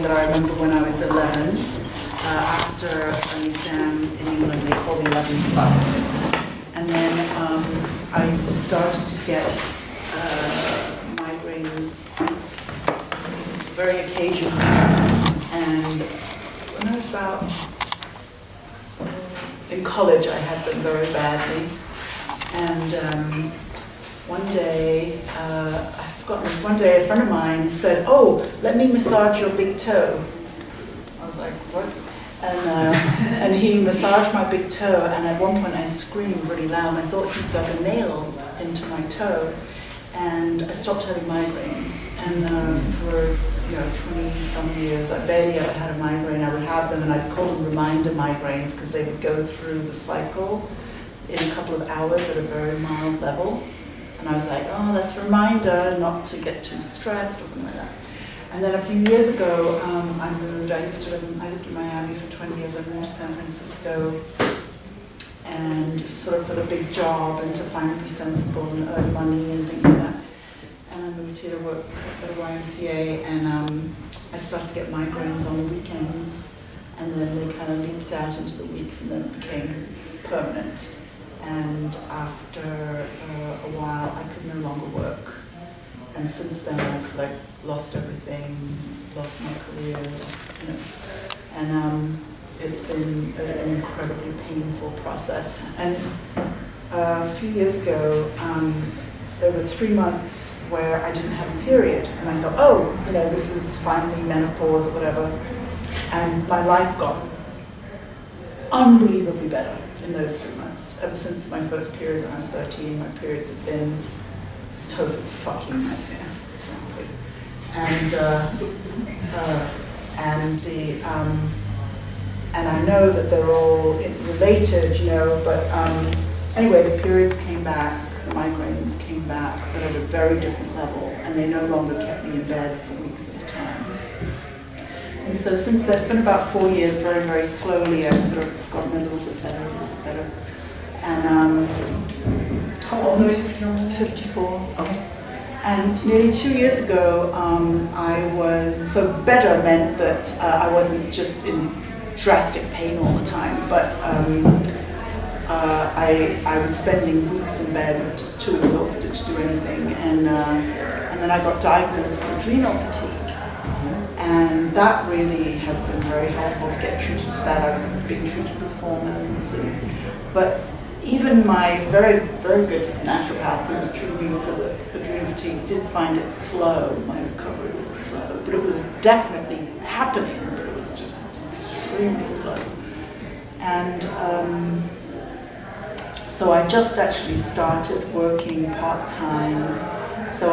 that I remember when I was 11, after an exam in England they call the 11 plus. And then I started to get migraines very occasionally. And when I was about in college, I had them very badly. And one day, I've forgotten this, one day a friend of mine said, "Oh, let me massage your big toe." I was like, "What?" And he massaged my big toe, and at one point I screamed really loud. I thought he dug a nail into my toe, and I stopped having migraines. And for 20-some years, I barely ever had a migraine. I would have them, and I'd call them reminder migraines because they would go through the cycle in a couple of hours at a very mild level. And I was like, "Oh, that's a reminder not to get too stressed," or something like that. And then a few years ago, I moved. I lived in Miami for 20 years. I moved to San Francisco, and sort of for the big job and to finally be sensible and earn money and things like that. And I moved here to work at a YMCA, and I started to get migraines on the weekends, and then they kind of leaked out into the weeks, and then it became permanent. And after a while, I could no longer work. And since then, I've lost everything, lost my career, and it's been an incredibly painful process. And a few years ago, there were 3 months where I didn't have a period, and I thought, "Oh, this is finally menopause or whatever." And my life got unbelievably better in those 3 months. Ever since my first period when I was 13, my periods have been total fucking nightmare, frankly. And I know that they're all related, but anyway, the periods came back, the migraines came back, but at a very different level, and they no longer kept me in bed for weeks at a time. And so since that's been about 4 years, very, very slowly, I've sort of gotten a little bit better. And how old are you? 54. Okay. And nearly 2 years ago, so better meant that I wasn't just in drastic pain all the time, but I was spending weeks in bed, just too exhausted to do anything, and then I got diagnosed with adrenal fatigue, and that really has been very helpful to get treated for that. I was being treated with hormones, but even my very, very good naturopath who was treating me for the adrenal fatigue did find it slow. My recovery was slow, but it was definitely happening, but it was just extremely slow. And so I just actually started working part-time. So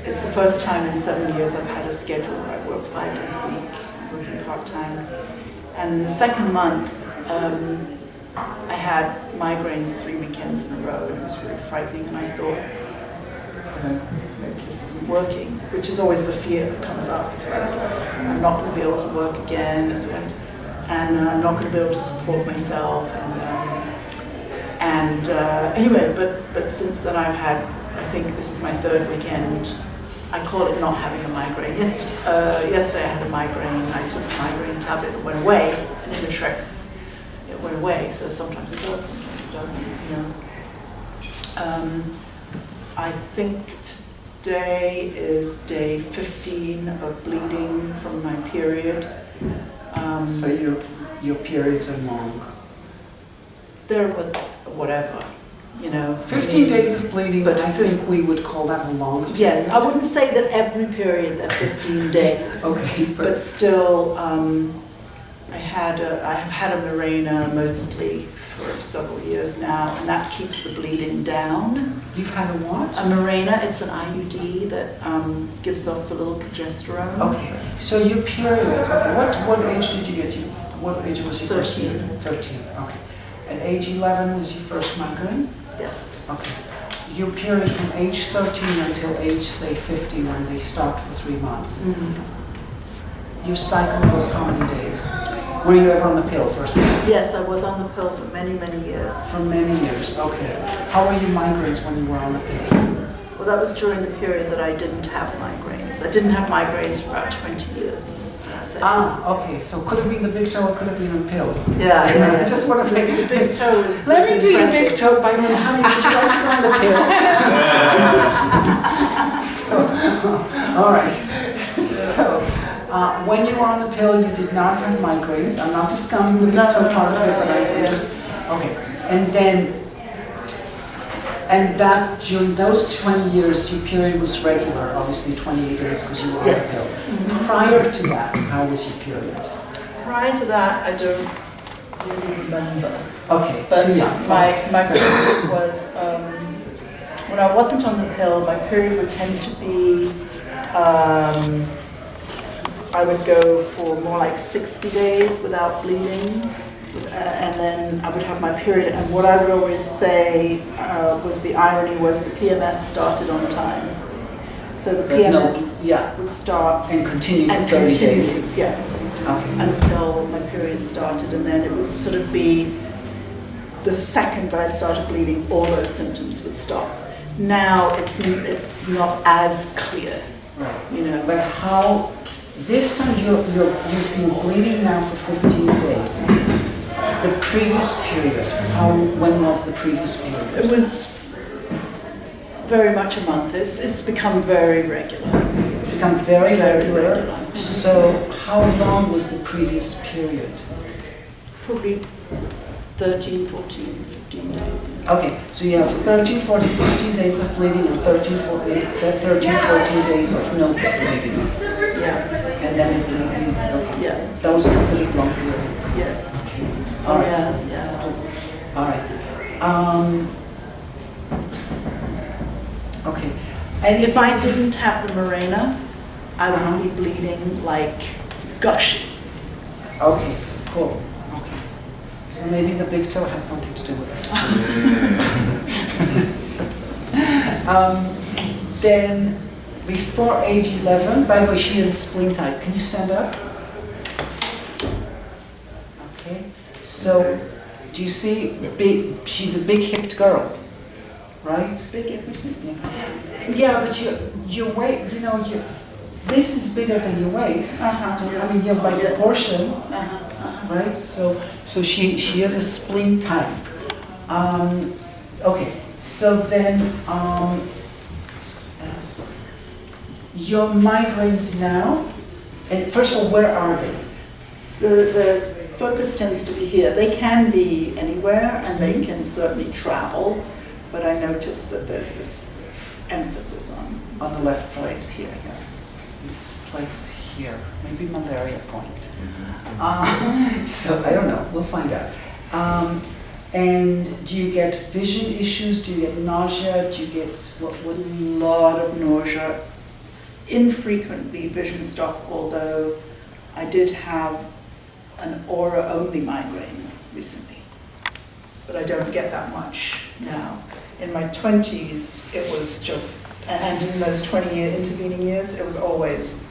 it's the first time in 7 years I've had a schedule where I work 5 days a week, working part-time. And in the second month, I had migraines 3 weekends in a row, and it was really frightening, and I thought, maybe this isn't working, which is always the fear that comes up. It's like, I'm not going to be able to work again, and I'm not going to be able to support myself, anyway, but since then I've had, I think this is my 3rd weekend, I call it not having a migraine. Yesterday I had a migraine, I took a migraine tablet, it went away, and in the Shreks, it went away, so sometimes it does, sometimes it doesn't, I think today is day 15 of bleeding from my period. So your periods are long? They're whatever, 15 days of bleeding, but I think we would call that a long period. Yes, I wouldn't say that every period they're 15 days. Okay, but still, I have had a Mirena mostly for several years now, and that keeps the bleeding down. You've had a what? A Mirena, it's an IUD that gives off a little progesterone. Okay, so your periods, okay, what age did you get? What age was your 13. first period? 13, okay. At age 11 was your first migraine? Yes. Okay. Your period from age 13 until age, say, 50, when they start for 3 months. Mm-hmm. Your cycle was how many days? Were you ever on the pill first? Yes, I was on the pill for many, many years. For many years, okay. Yes. How were your migraines when you were on the pill? Well, that was during the period that I didn't have migraines. I didn't have migraines for about 20 years. Okay, so could have been the big toe or could have been a pill. Yeah. I just want to make The big toe was Let me do your big impressive. toe by then, honey, would you like to go on the pill? So, all right. So, when you were on the pill, you did not have migraines. I'm not discounting the big toe part of it, but I just, okay. And that during those 20 years, your period was regular, obviously 28 days because you were on the Yes. pill. Prior to that, how was your period? Prior to that, I don't really remember. Okay, But too young. my period was, when I wasn't on the pill, my period would tend to be, I would go for more like 60 days without bleeding. And then I would have my period, and what I would always say was the irony was the PMS started on time. So the PMS would start And continue for and 30 continue, days. Okay. until my period started, and then it would sort of be the second that I started bleeding, all those symptoms would stop. Now it's not as clear, Right. you know. But how, this time you've been bleeding now for 15 days. The previous period, when was the previous period? It was very much a month. It's become very regular. It's become very regular. So how long was the previous period? Probably 13, 14, 15 days. Okay, so you have 13, 14, 15 days of bleeding and 13, 14 days of no bleeding. Yeah, And then the bleeding, okay. yeah, Those are considered long periods. yes. All Oh, right. yeah. All right. Okay. And If I didn't have the Mirena, I would be bleeding like gushing. Okay, cool. Okay. So maybe the big toe has something to do with this. Then before age 11, by the way, she is a spleen type. Can you stand up? Okay. So do you see, she's a big hipped girl, right? Big everything. Yeah, but your weight, you know, this is bigger than your waist. I mean, you're by proportion, right? So she is a spleen type. Okay, so then your migraines now, and first of all, where are they? The focus tends to be here. They can be anywhere, and they can certainly travel, but I noticed that there's this emphasis on the this left side. place here. Yeah. This place here, maybe malaria point. So I don't know, we'll find out. And do you get vision issues? Do you get nausea? Do you get what? A lot of nausea, infrequently vision stuff, although I did have an aura-only migraine recently, but I don't get that much now. In my 20s, it was just, and in those 20-year intervening years, it was always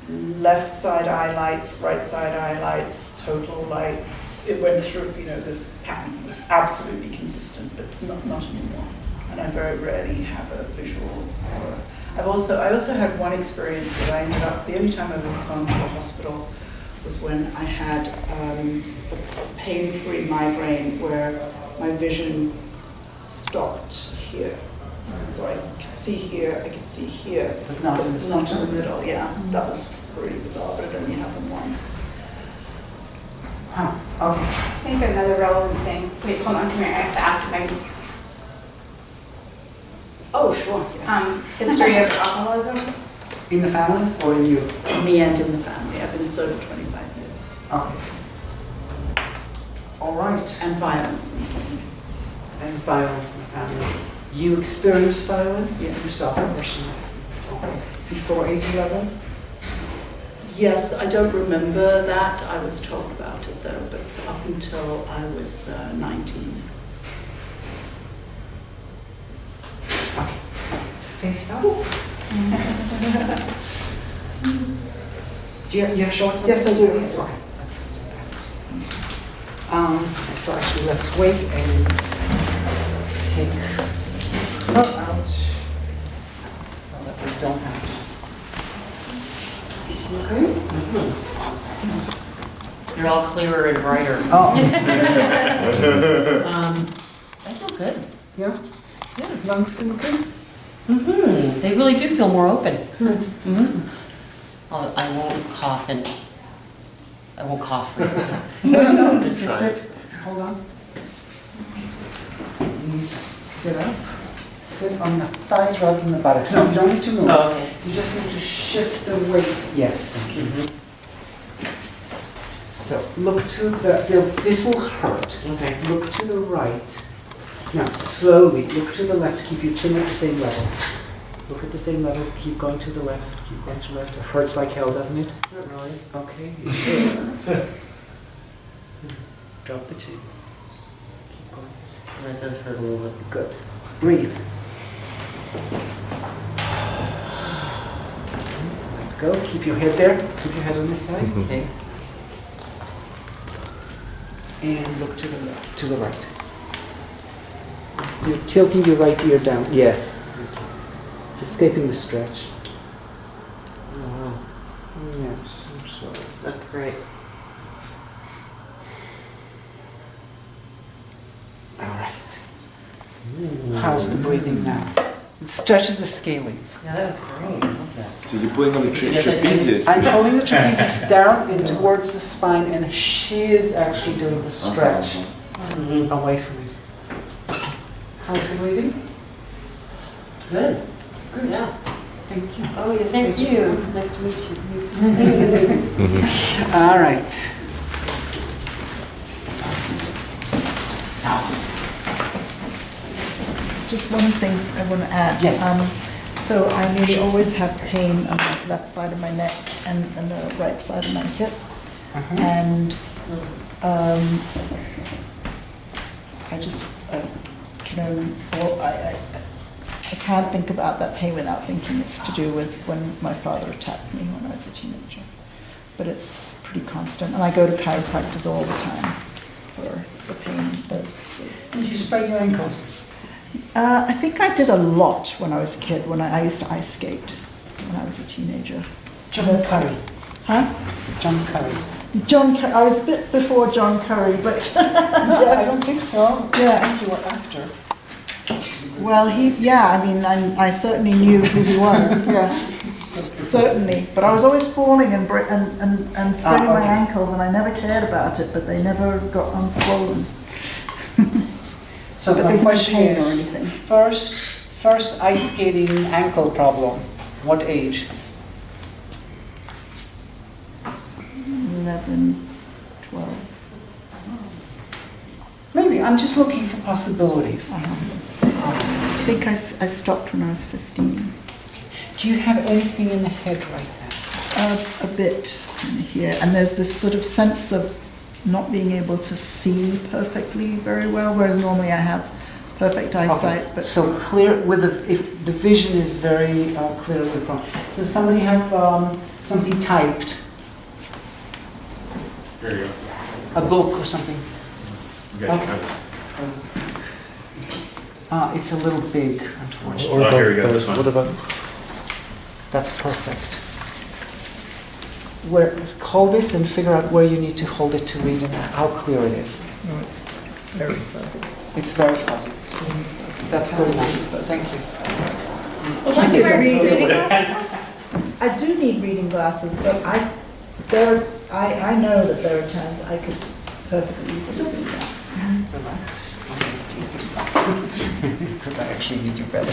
left side eye lights, right side eye lights, total lights. It went through, you know, this pattern was absolutely consistent, but not anymore. And I very rarely have a visual aura. I also had one experience that I ended up, the only time I've ever gone to a hospital was when I had a pain-free migraine where my vision stopped here. So I could see here, I could see here, But not in the not in center? the middle, yeah. That was really bizarre, but it only happened once. Huh, okay. I think another relevant thing, wait, hold on, come here, I have to ask my Oh, sure. Yeah. history of alcoholism. In the family or in you? Me and in the family. I've been sober 25 years. Okay. All right. And violence in the family. And violence in the family. You experienced violence? Yeah. Yourself personally? Okay. Before age 11? Yes, I don't remember that. I was told about it though, but it's up until I was 19. Okay. Face up. Do you have shorts? Yes, I do. Okay, let's do that. So actually, let's wait and take her out so that we don't have. Okay? You're all clearer and brighter. Oh, I feel good. yeah? Yeah, lungs feel good? They really do feel more open. I won't cough and I won't cough for you. So. No, this is it. Hold on. Knees, sit up. Sit on the thighs rather than the buttocks. No, you don't need to move. Oh, okay. You just need to shift the weight. Yes, thank you. So look to this will hurt. Okay. Look to the right. Now slowly look to the left. Keep your chin at the same level. Look at the same level. Keep going to the left. Keep going to the left. It hurts like hell, doesn't it? Not really. Okay. Drop the chin. Keep going. That does hurt a little bit. Good. Breathe. Let go. Keep your head there. Keep your head on this side. Okay. And look to the left, to the right. You're tilting your right ear down. Yes. It's escaping the stretch. Oh, wow. Yes, I'm sorry. That's great. All right. How's the breathing now? It stretches the scalenes. Yeah, that was great. I love that. So you're pulling on the Did you get that trapezius. I'm pulling the trapezius down and towards the spine, and she is actually doing the stretch away from me. How's the breathing? Good. Good. Yeah. Thank you. Oh, yeah, thank you. Nice to meet you. All right. So, Just one thing I want to add. Yes. So I nearly always have pain on the left side of my neck and the right side of my hip. And I just, I can't think about that pain without thinking it's to do with when my father attacked me when I was a teenager. But it's pretty constant. And I go to chiropractors all the time for the pain. Those. did you sprain your ankles? I think I did a lot when I was a kid, when I used to ice skate when I was a teenager. John Curry. Huh? John Curry. I was a bit before John Curry, but No, I yes. don't think so. Yeah. I think you were after. Well, I certainly knew who he was, yeah. Certainly. But I was always falling and spraining my ankles, and I never cared about it, but they never got unswollen. So But my there's no question pain is, or anything. first ice skating ankle problem, what age? 11, 12. Maybe, I'm just looking for possibilities. I think I stopped when I was 15. Do you have anything in the head right now? A bit in here, and there's this sort of sense of not being able to see perfectly very well, whereas normally I have perfect eyesight. Okay. But So clear, if the vision is very clearly prone. Does somebody have something typed? There you A book or something? go. Okay. It's a little big, unfortunately. Oh, here we go, this one. What about? That's perfect. Hold this and figure out where you need to hold it to read and how clear it is. no, it's very fuzzy. It's very fuzzy. That's good enough. Thank you. Would you like to wear reading glasses? I do need reading glasses, but I know that there are times I could perfectly easily do that. Because I actually need you better.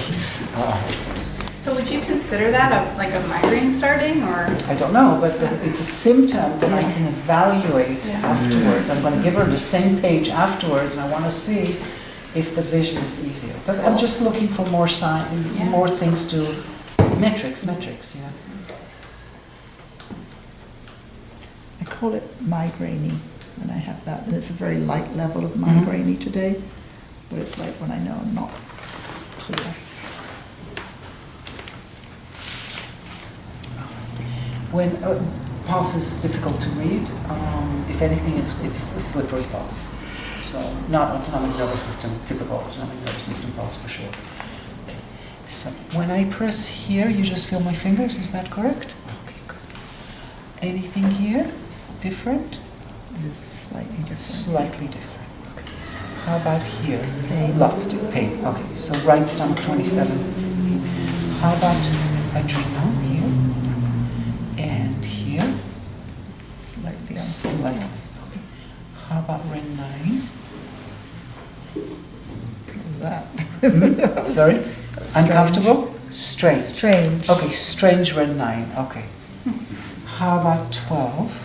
So would you consider that like a migraine starting, or? I don't know, but it's a symptom that I can evaluate afterwards. I'm going to give her the same page afterwards, and I want to see if the vision is easier. But I'm just looking for more more things to metrics. Yeah. I call it migraine when I have that, and it's a very light level of migraine today, but it's like when I know I'm not clear. When pulse is difficult to read, if anything, it's a slippery pulse. So not autonomic nervous system, typical autonomic nervous system pulse for sure. Okay. So when I press here, you just feel my fingers, is that correct? Okay, good. Anything here different? Just slightly different. Slightly different. Okay. How about here? Pain. Lots of pain. Okay, so right stomach 27. How about adrenal here? And here? Slightly Slightly. Okay. How about Ren 9? What was that? Sorry? Strange. Uncomfortable? Strange. Strange. Okay, strange Ren 9. Okay. How about 12?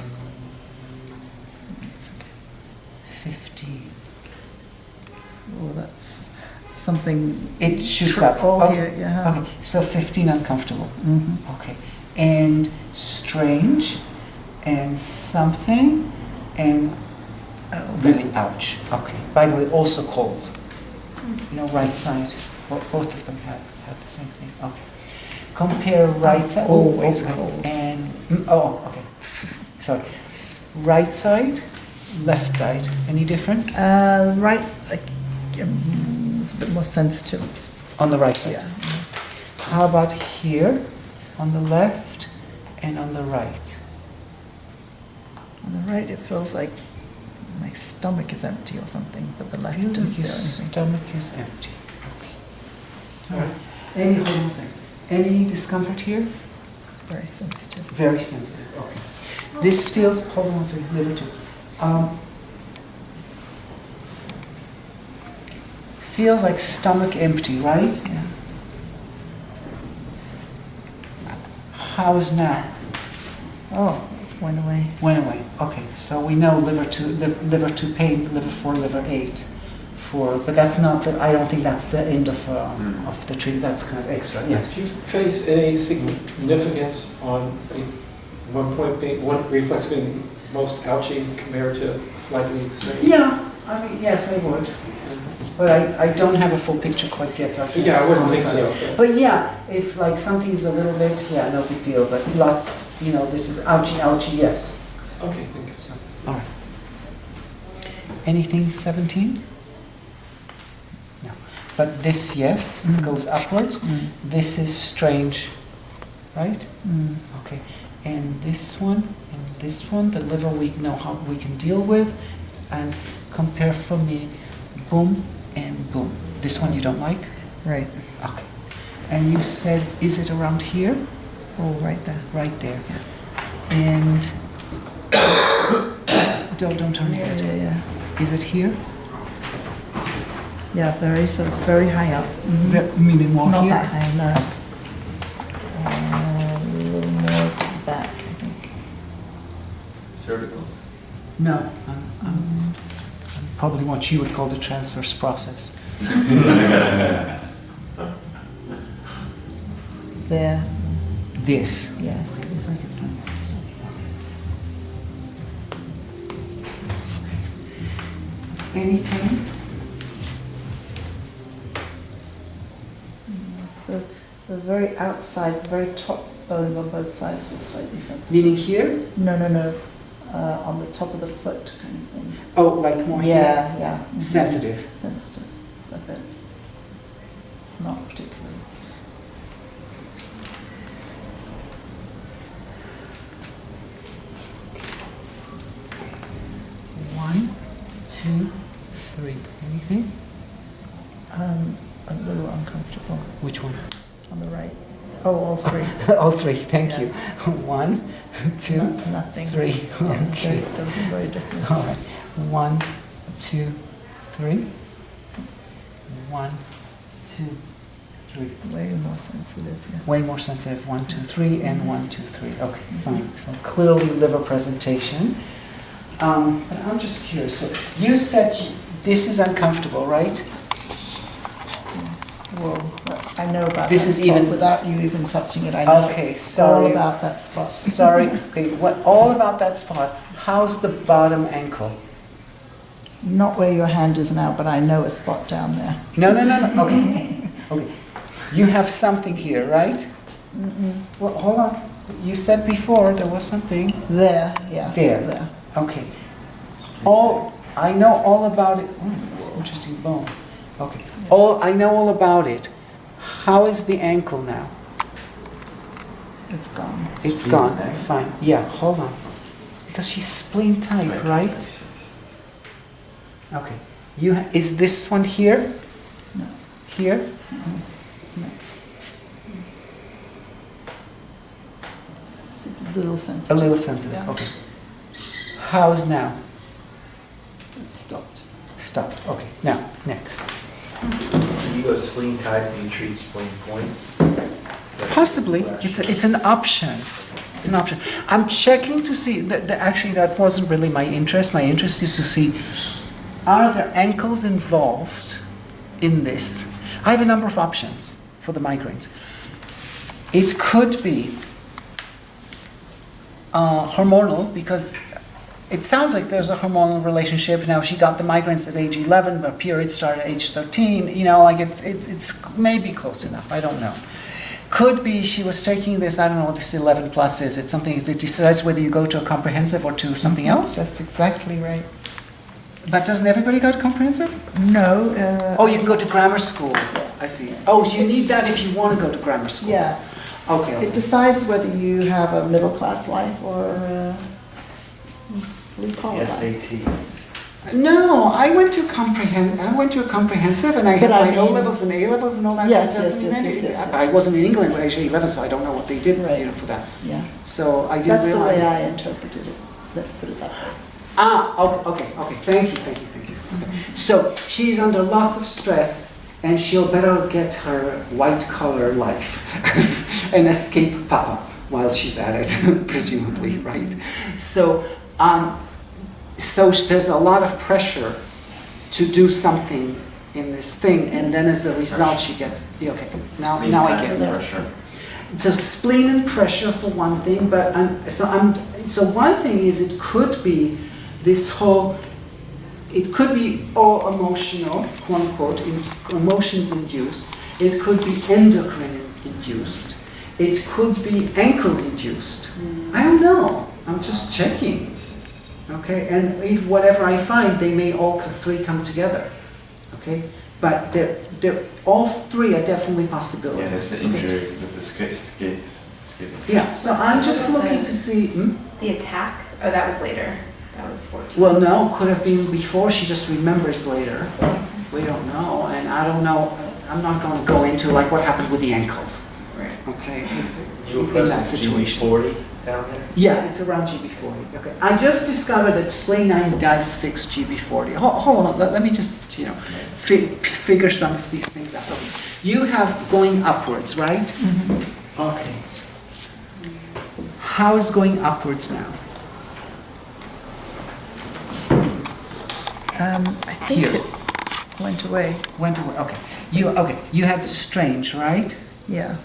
15. Oh, that's something. It shoots up. All Okay. here, yeah. Okay, so 15 uncomfortable. Mhm. Okay. And strange and something and really ouch. Okay. By the way, also cold. You know, right side. Both of them have the same thing. Okay. Compare right side. Always okay. cold. And okay. Sorry. Right side, left side. Any difference? Right, it's a bit more sensitive. On the right side. Yeah. How about here, on the left and on the right? On the right, it feels like my stomach is empty or something, but the left Feel didn't like your feel anything. stomach is empty. All right. Hold on a second. Any discomfort here? It's very sensitive. Very sensitive. Okay. This feels. Hold on a second. Liver too. Feels like stomach empty, right? Yeah. How is now? Oh, it went away. Went away. Okay, so we know liver 2 pain, liver 4, liver 8 for, but that's not the. I don't think that's the end of the treatment. That's kind of extra. Do Yes. you face any significance on one point being, one reflex being most ouchy compared to slightly straight? Yeah. I mean, yes, I would. But I don't have a full picture quite yet, so I can't. Yeah, I wouldn't think comment on so. it. But yeah, if like something's a little bit, yeah, no big deal. But lots, this is ouchy, ouchy, yes. Okay, thank you. So, all right. Anything 17? No. But this, yes, goes upwards. This is strange, right? Okay. And this one, the liver we know how we can deal with, and compare for me, boom and boom. This one you don't like? Right. Okay. And you said, is it around here? Oh, right there. Right there. And don't turn your Yeah, head. yeah. Is it here? Yeah, very high up. Meaning more Not here? that high, no. A little more back, I think. Cervicals. No. I'm probably what you would call the transverse process. There, This. yeah. Yes, I can find that. Any pain? The very outside, the very top bones on both sides were slightly sensitive. Meaning here? No. On the top of the foot kind of thing. Oh, like more here? Yeah. Sensitive. Sensitive, a bit. Not particularly. One, two, three. Anything? A little uncomfortable Which one? on the right. Oh, all three. All three, thank Yeah. you. One, two, Nothing. three. Yeah, Okay. those are very different. All right. 1, 2, 3. 1, 2, 3. Way more sensitive, yeah. Way more sensitive. 1, 2, 3, and 1, 2, 3. Okay, fine. So clearly liver presentation. But I'm just curious. So you said this is uncomfortable, right? Whoa, I know about This that is spot even- without you even touching it. I know Okay, all sorry. about that spot. Sorry. Okay, what all about that spot? How's the bottom ankle? Not where your hand is now, but I know a spot down there. No. Okay. Okay. You have something here, right? Well, hold on. You said before there was something. There, yeah. There. Okay. I know all about it. It's an interesting bone. Okay. I know all about it. How is the ankle now? It's gone. It's gone. Fine. Yeah, hold on. because she's spleen type, right? Okay. Is this one here? No. Here? No. A little A sensitive. little sensitive, Yeah. okay. How's now? It stopped. Stopped, okay. Now, next. So you go spleen type and you treat spleen points? Possibly, it's an option. It's an option. I'm checking to see, actually that wasn't really my interest. My interest is to see, are there ankles involved in this? I have a number of options for the migraines. It could be hormonal, because it sounds like there's a hormonal relationship. Now, she got the migraines at age 11, but period started at age 13. You know, like it's maybe close enough. I don't know. Could be she was taking this, I don't know what this 11 plus is. It's something that decides whether you go to a comprehensive or to something else. That's exactly right. But doesn't everybody go to comprehensive? No. Oh, you can go to grammar school. I see. Oh, so you need that if you want to go to grammar school. Yeah. Okay. It decides whether you have a middle class life or what do you call it? SATs. No, I went to a comprehensive, and I had But I my O mean- levels and A levels and all that. Yes, That doesn't yes, mean yes, anything. yes, yes, I wasn't in England when I was 11, so I don't know what they did, Right. for that. Yeah. So I didn't That's the realize. way I interpreted it. Let's put it that way. Okay. Thank you. Okay. So she's under lots of stress, and she'll better get her white collar life and escape Papa while she's at it, presumably, right? So, there's a lot of pressure to do something in this thing, and then as a result, she gets Now I get it. Pressure. The spleen and pressure for one thing, but so one thing is it could be this whole. It could be all emotional, quote unquote, emotions induced. It could be endocrine induced. It could be ankle induced. I don't know. I'm just checking. Okay, and if whatever I find, they may all three come together. Okay, but they're all three are definitely possibilities. Yeah, that's the injury with the skate. Yeah, so I'm just looking to see. The attack? Oh, that was later. That was 14. Well, no, could have been before. She just remembers later. We don't know, and I don't know. I'm not going to go into like what happened with the ankles. Right. Okay. You were In that pressing situation. GB40 down there? Yeah, it's around GB40. Okay. I just discovered that Spleen 9 does fix GB40. Hold on, let me just, figure some of these things out. Okay. You have going upwards, right? Mm-hmm. Okay. How is going upwards now? I think Here. it went away. Went away. Okay. You had strange, right? Yeah.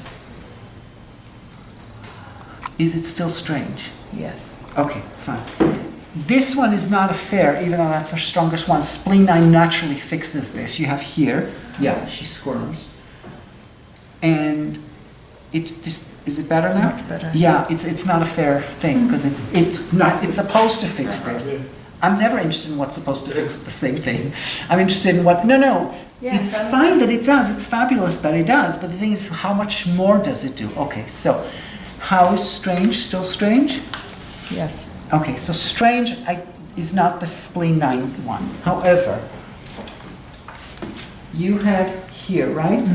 Is it still strange? Yes. Okay, fine. This one is not a fair, even though that's our strongest one. Spleen 9 naturally fixes this. You have here. Yeah, she squirms. And is it better It's now? much better. Yeah, it's not a fair thing because it's supposed to fix this. I'm never interested in what's supposed to fix the same thing. I'm interested in what. No. Yeah, it's that's- fine that it does. It's fabulous that it does. But the thing is, how much more does it do? Okay, so how is strange still strange? Yes. Okay, so strange is not the spleen 9 one. However, you had here, right?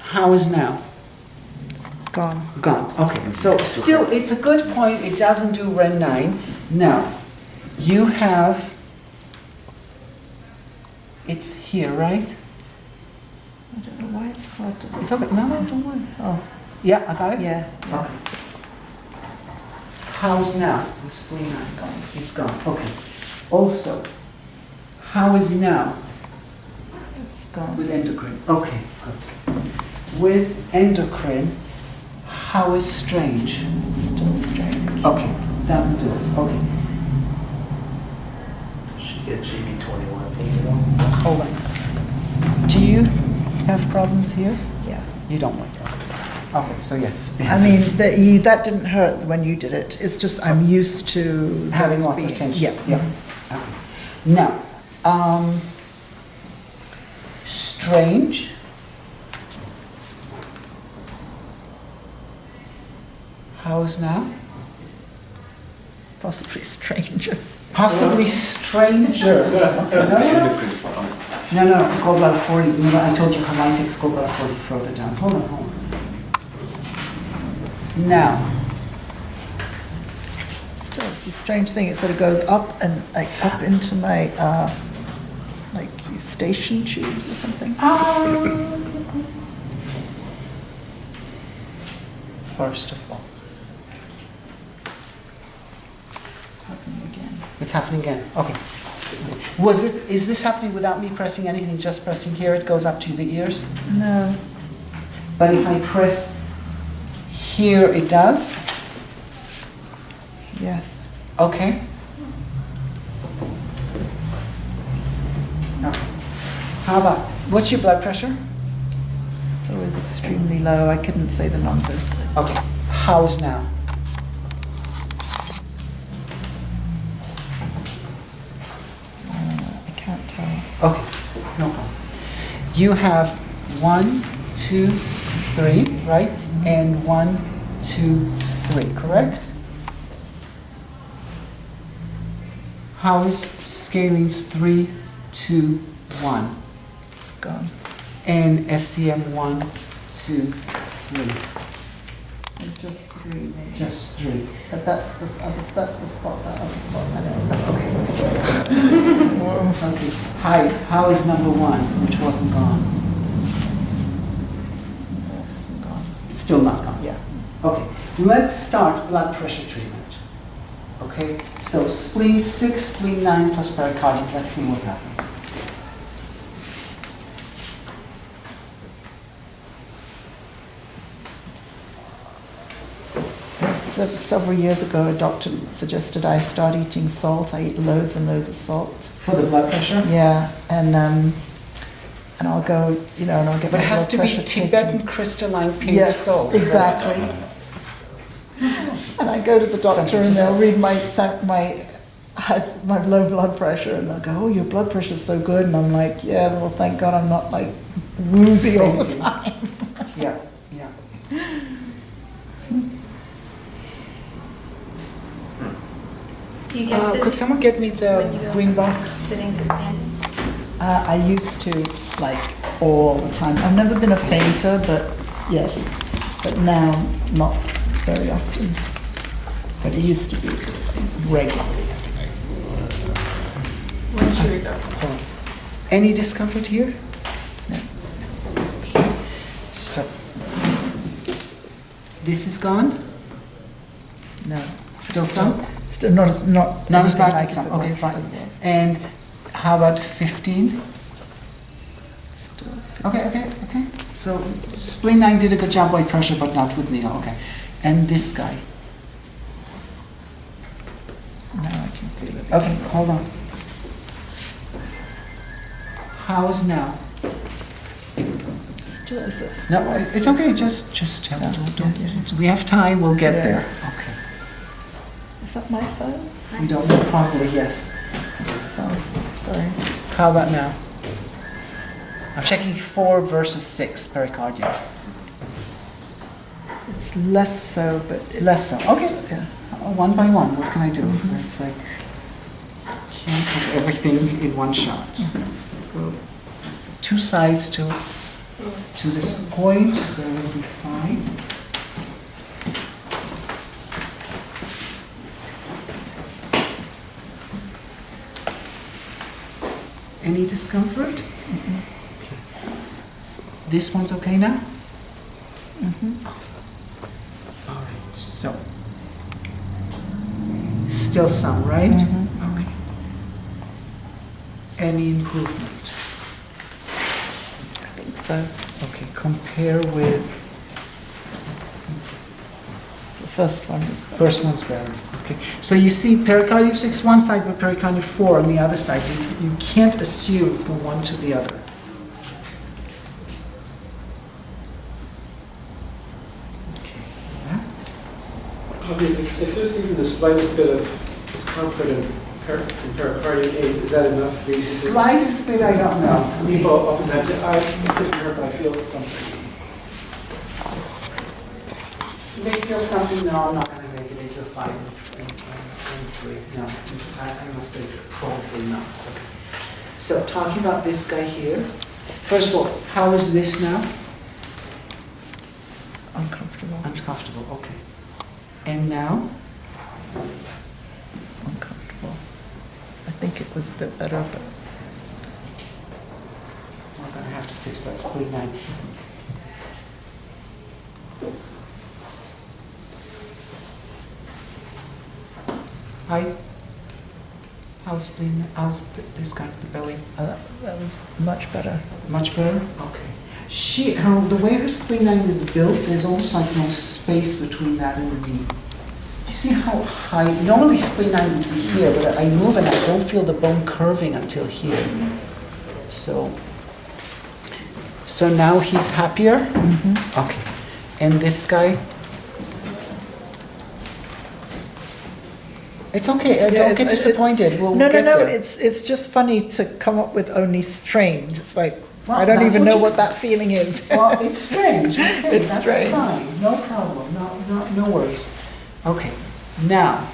How is now? Gone. Gone. Okay, so still, it's a good point. It doesn't do Ren 9. Now, you have, it's here, right? I don't know why it's hard to. It's okay. No, don't worry. Oh, Yeah, I got it? yeah. Okay. How's now? The spleen 9 gone. It's gone. Okay. Also, how is now? It's gone. With endocrine. Okay, good. With endocrine, how is strange? Still strange. Okay, doesn't do it. Okay, She get GB21. hold on. Do you have problems here? Yeah. You don't like that. Okay, so yes. I mean, that didn't hurt when you did it. It's just I'm used to having those lots of being- tension. Yeah. Okay. Now, strange. How is now? possibly stranger. Possibly stranger. No, gallbladder 40. Remember I told you colitis, gallbladder 40 further down. Hold on. Now, So it's a strange thing. It sort of goes up and like up into my like eustachian tubes or something. first of all, It's happening again. it's happening again. Okay. Is this happening without me pressing anything, just pressing here? It goes up to the ears? No. But if I press here, it does? Yes. Okay. No. How about, what's your blood pressure? It's always extremely low. I couldn't say the numbers. But Okay. How's now? I can't tell. Okay, no problem. You have 1, 2, 3, right? And 1, 2, 3, correct? How is Scalene's 3, 2, 1? It's gone. And SCM 1, 2, 3. And just 3 maybe. Just 3. But that's the spot, that other spot. I don't know. Okay. Height, how is number 1, which wasn't gone? No, it hasn't gone. It's still not gone. Yeah. Okay, let's start blood pressure treatment. Okay, so spleen 6, spleen 9 plus pericardium. Let's see what happens. Several years ago, a doctor suggested I start eating salt. I eat loads and loads of salt. For the blood pressure? Yeah, and I'll go, and I'll get. But my it has blood to be pressure Tibetan taken. crystalline pink Yes, salt. exactly. And I go to the doctor and they'll read my low blood pressure and they'll go, "Oh, your blood pressure's so good," and I'm like, "Yeah, well, thank God I'm not like woozy all the Fainting. time." Yeah. Do you get Could dizzy someone get me when the you go green box? sitting to standing? I used to, like, all the time. I've never been a fainter, but yes. But now, not very often. But it used to be just like, regularly. When should we go? Any discomfort here? No. Okay. So, this is gone? No. Still some? Still not as Not as anything bad like as it some. Okay, was- fine. as it was. And how about 15? Still Okay. So spleen 9 did a good job with pressure, but not with needle. Okay. And this guy. Now I can feel it. Okay, hold on. How's now? Still is it? No, it's okay. Just tell. Yeah, Don't. yeah. We have time. We'll get Yeah. there. Okay. Is that my phone? We don't know properly. Yes. Sounds, sorry. How about now? I'm checking 4 versus 6 pericardium. It's less so, but it's... Less so. Okay. Yeah. One by one. What can I do? It's like can't have everything in one shot. So go 2 sides to this point, so it'll be fine. Any discomfort? Mm-hmm. Okay. This one's okay now? Mm-hmm. All right, so. Still some, right? Mhm. Okay. Any improvement? I think so. Okay, compare with, The first one was... first one's better. Okay, so you see pericardium 6 one side, but pericardium 4 on the other side. You can't assume from one to the other. Okay, If there's even the slightest bit of discomfort in pericardium 8, is that enough for you? slightest bit, I don't know. People oftentimes say, it doesn't hurt, but I feel something. They feel something, no, I'm not going to make it into a fight. Probably, no, I must say probably not. Okay. So talking about this guy here, first of all, how is this now? It's uncomfortable. Uncomfortable, okay. And now? Uncomfortable. I think it was a bit better, but We're going to have to fix that spleen 9. Hi. How's spleen? How's this guy, the belly? that was much better. Much better? Okay. The way her spleen 9 is built, there's almost like no space between that and the knee. Do you see how high? Normally spleen 9 would be here, but I move and I don't feel the bone curving until here. So now he's happier? Mm-hmm. Okay. And this guy? It's okay. Don't get disappointed. We'll No, get there. it's just funny to come up with only strange. It's like, Well, I don't that's even what know you- what that feeling is. Well, it's strange. Okay, It's that's strange. fine. No problem. No worries. Okay. Now,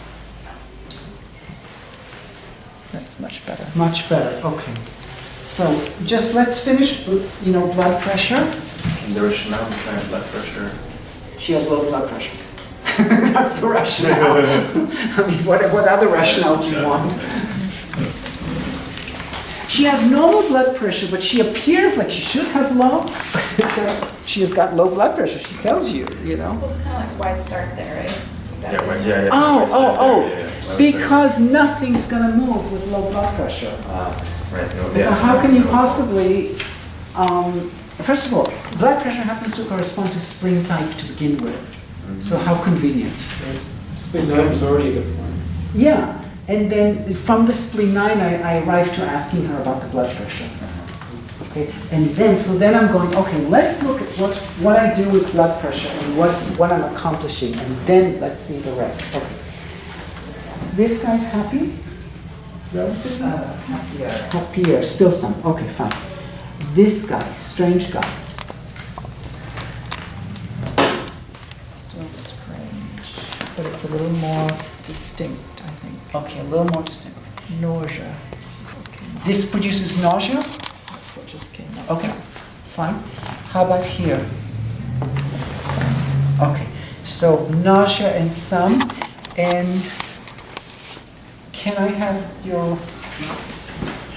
That's much better. much better. Okay. So just let's finish. Blood pressure. And the rationale behind blood pressure. She has low blood pressure. That's the rationale. I mean, what other rationale do you want? She has normal blood pressure, but she appears like she should have low. She has got low blood pressure. She tells you, Well, it's kind of like, why start there, right? Yeah, but yeah. Oh. Yeah. Because nothing's going to move with low blood pressure. Right. No, So how can you possibly, first of all, blood pressure happens to correspond to spleen type to begin with. So how convenient. Spleen 9 is already a good point. Yeah, and then from the spleen 9, I arrived to asking her about the blood pressure. Okay, and then I'm going, okay, let's look at what I do with blood pressure and what I'm accomplishing, and then let's see the rest. Okay. This guy's happy? Relatively? Happier, still some. Okay, fine. This guy, strange guy. Still strange. But it's a little more distinct, I think. Okay, a little more distinct. Nausea. This produces nausea? That's what just came up. Okay, fine. How about here? Okay, so nausea and some, and can I have your...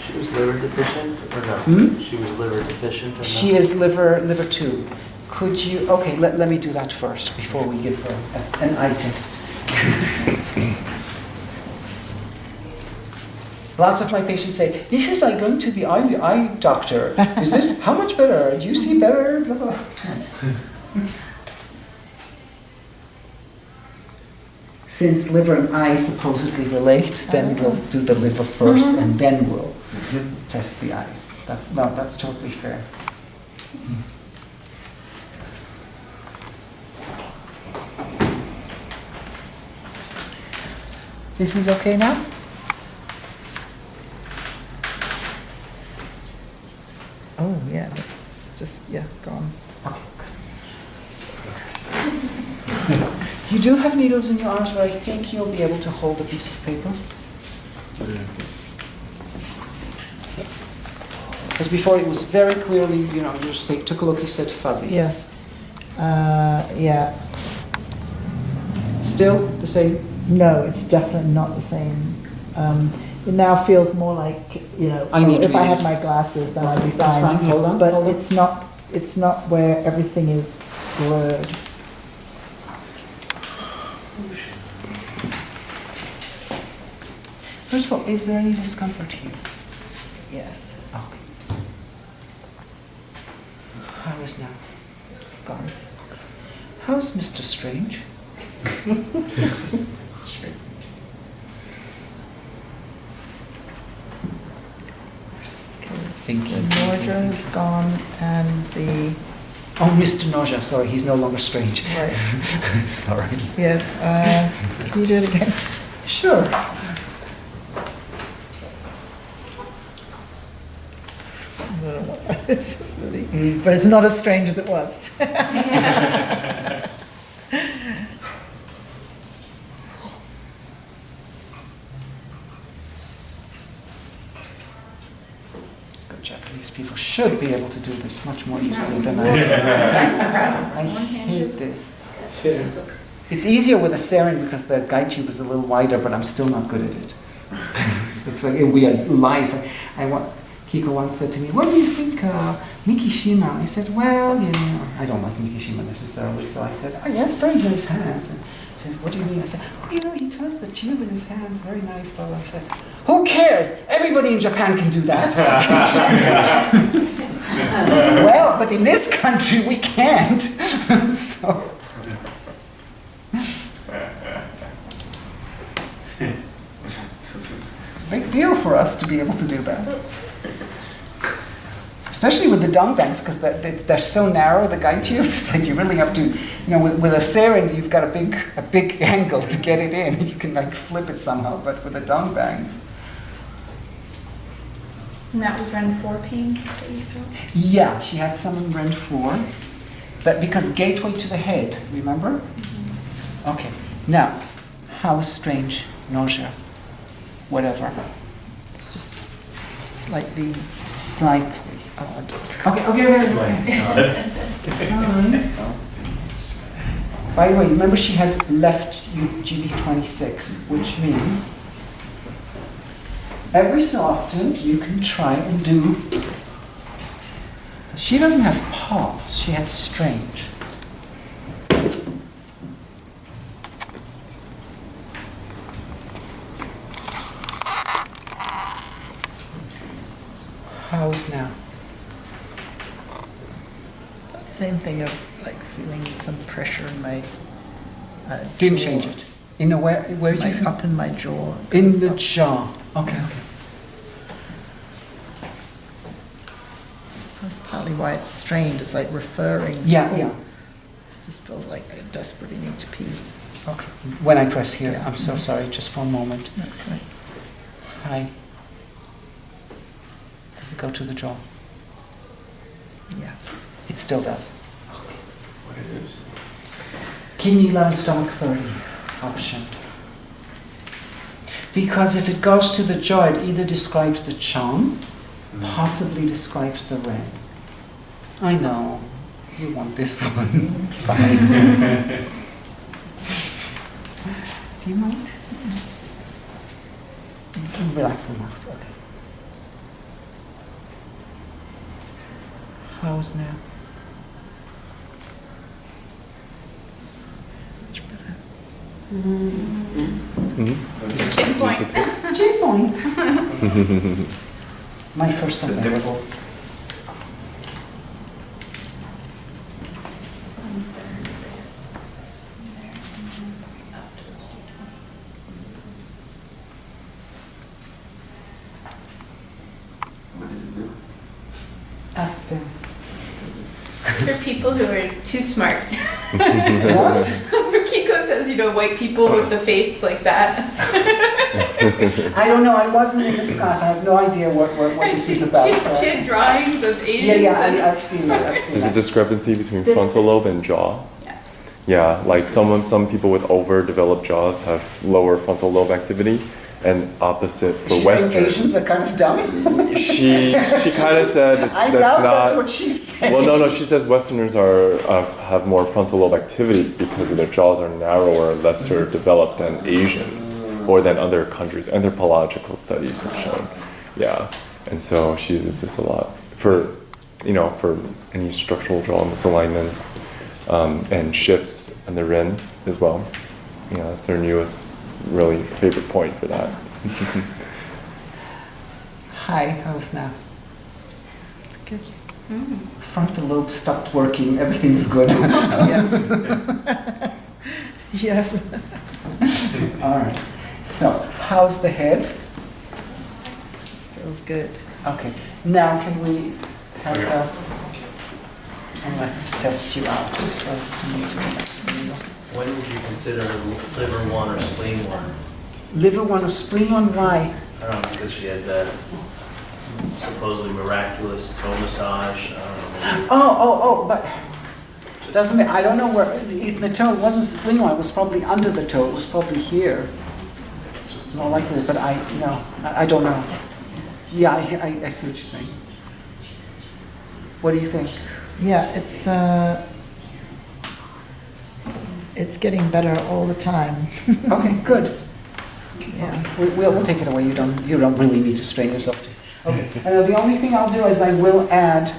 She was liver deficient or no? Hmm? She was liver deficient or no? She is liver 2. Could you, okay, let me do that first before we give her an eye test. Lots of my patients say, this is like going to the eye doctor. Is this, how much better? Do you see better? Blah, blah. Since liver and eye supposedly relate, then we'll do the liver first and then we'll test the eyes. That's totally fair. This is okay now? Oh, yeah, that's just, gone. Okay, good. You do have needles in your arms, but I think you'll be able to hold a piece of paper. Because before it was very clearly, you just took a look, you said fuzzy. Yes. Yeah. Still the same? No, it's definitely not the same. It now feels more like, I need if I had readers. my glasses, then I'd be fine. That's fine, hold on. But hold on. it's not where everything is blurred. First of all, is there any discomfort here? Yes. Okay. How is now? It's gone. How's Mr. Strange? Thinking. The nausea is gone and the... Oh, Mr. Nausea, sorry, he's no longer strange. Right. Sorry. Yes. Can you do it again? Sure. I don't know what that is. It's really, but it's not as strange as it was. These people should be able to do this much more easily than I. I hate this. It's easier with a sarin because the guide tube is a little wider, but I'm still not good at it. It's like we are live. Kiiko once said to me, "What do you think, Mikishima?" I said, "Well, I don't like Mikishima necessarily." So I said, "Oh, he has very nice hands." And she said, "What do you mean?" I said, "Oh, he turns the tube in his hands, very nice." Blah blah. I said, "Who cares? Everybody in Japan can do that." Well, but in this country we can't. So. It's a big deal for us to be able to do that. Especially with the dung banks, because they're so narrow, the guide tubes, it's like you really have to, with a sarin, you've got a big angle to get it in. You can like flip it somehow, but with the dung banks. And that was Ren 4 pain that you felt? Yeah, she had some in Ren 4, but because gateway to the head, remember? Mm-hmm. Okay, now, how strange, nausea, whatever. It's just slightly odd. Okay. By the way, remember she had left GB26, which means every so often you can try and do. She doesn't have pulse, she has strange. How's now? Same thing of like feeling some pressure in my Didn't jaw. change it. In a where did you Like feel? up in my jaw. In the jaw. Okay. That's partly why it's strained. It's like referring. Yeah. It just feels like I desperately need to pee. Okay. When I press here, Yeah. I'm so sorry, just for a moment. That's right. Hi. Does it go to the jaw? Yes. It still does. What it is? Kidney 11, stomach 30 option. Because if it goes to the jaw, it either describes the Chang, possibly describes the Ren. I know. You want this one. Fine. Do you mind? You can relax the mouth. Okay. How's now? Much better. Chin point. Chin point. My first The available. What did it do? Ask them. For people who are too smart. What? Kiiko says, white people with the face like that. I don't know. I wasn't in this class. I have no idea what this is about. She So had drawings of Asians. I've seen it. There's a discrepancy between frontal lobe and jaw. Yeah. Yeah, like some people with overdeveloped jaws have lower frontal lobe activity, and opposite for She's Western. saying Asians are kind of dumb. She kind of said I that's doubt not. that's what she's saying. Well, no. She says Westerners have more frontal lobe activity because their jaws are narrower, lesser developed than Asians or than other countries. Anthropological studies have shown. Yeah, and so she uses this a lot for any structural jaw misalignments and shifts in the Ren as well. Yeah, that's her newest, really favorite point for that. Hi, how's now? It's good. Frontal lobe stopped working. Everything's good. Yes. Yes. All right. So, how's the head? Feels good. Okay. Now, can we have and let's test you out. So, you need to go back to the middle. When would you consider liver 1 or spleen 1? Liver 1 or spleen 1? Why? I don't know, because she had that supposedly miraculous toe massage. I don't know, maybe But doesn't mean I don't know where in the toe. It wasn't spleen 1. It was probably under the toe. It was probably here. More likely, but I don't know. Yeah, I see what you're saying. What do you think? Yeah, it's getting better all the time. Okay, good. Yeah. We'll take it away. You don't really need to strain yourself. Okay. And the only thing I'll do is I will add,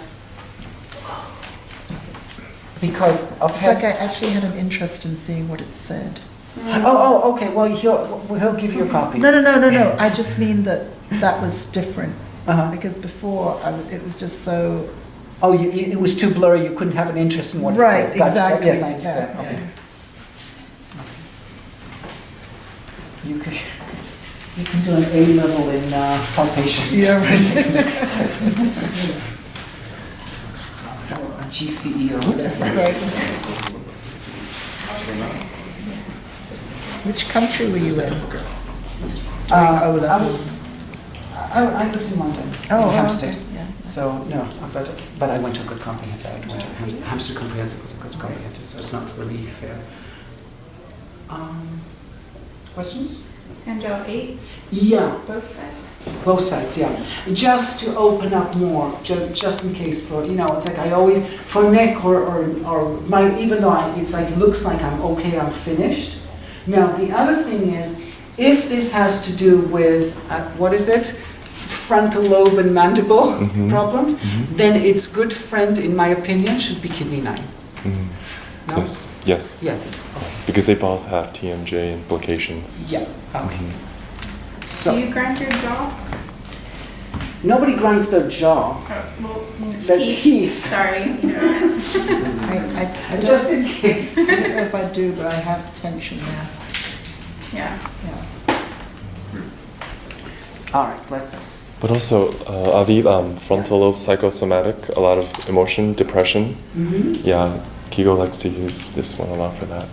because of It's like I actually had an interest in seeing what it said. okay. Well, he'll give you a copy. No. I just mean that was different. Because before it was just so. Oh, it was too blurry. You couldn't have an interest in what it Right, said. Gotcha. exactly. Yes, I understand. Yeah, Okay. You can do an A level in palpation. Yeah, right. Or a GCE or whatever. Right. Which country were you in? O levels. I lived in London, Oh, in Hampstead. okay, yeah. So no, but I went to a good comprehensive. I went to Hampstead Comprehensive was a good comprehensive, so it's not really fair. Questions? Sanjo 8, Yeah, both sides. both sides. Yeah, just to open up more, just in case for it's like I always for neck or my even though it's like looks like I'm okay, I'm finished. Now the other thing is, if this has to do with what is it? Frontal lobe and mandible problems, then its good friend, in my opinion, should be kidney 9. No? Yes. Yes. Because they both have TMJ implications. Yeah. Okay. Do So you grind your jaw? nobody grinds their jaw. Well, Their teeth. Sorry. I Just don't in case. know if I do, but I have tension there. Yeah. Yeah. All right. Let's. But also, Avi, frontal lobe psychosomatic, a lot of emotion, depression. Yeah, Kiiko likes to use this one a lot for that.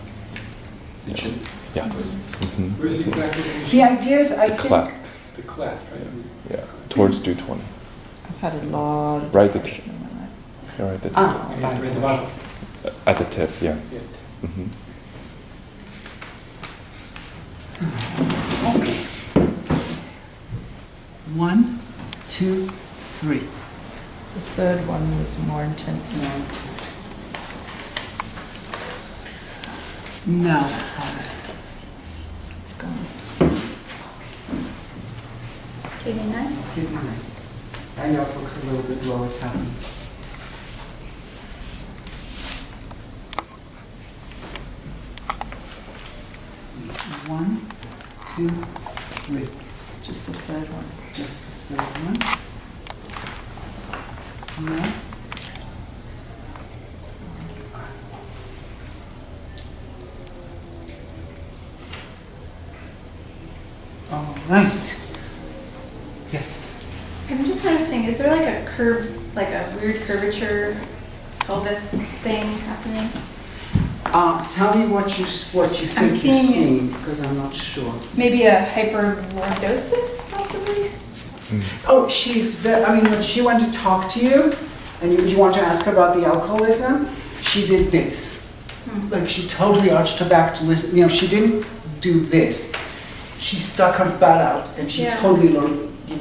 The chin? Yeah. Where's exactly? The idea is I The think. cleft. The cleft, right? Yeah, towards due 20. I've had a lot of Right, the depression in my life. Yeah, right at the tip. Right at the bottom. At the tip, yeah. Yeah. Okay. 1, 2, 3. The third one was more intense. Now, It's gone. Kidney 9? kidney 9. I know it looks a little bit low. It happens. One, 2, 3. Just the third one. Just the third one. No. All right. Yeah. I'm just noticing, is there like a curve, like a weird curvature pelvis thing happening? Tell me what you think I'm you're seeing- seeing, because I'm not sure. Maybe a hyperlordosis, possibly? Oh, when she went to talk to you, and you want to ask her about the alcoholism, she did this. Like, she totally arched her back to listen. She didn't do this. She stuck her butt out, and she Yeah. totally,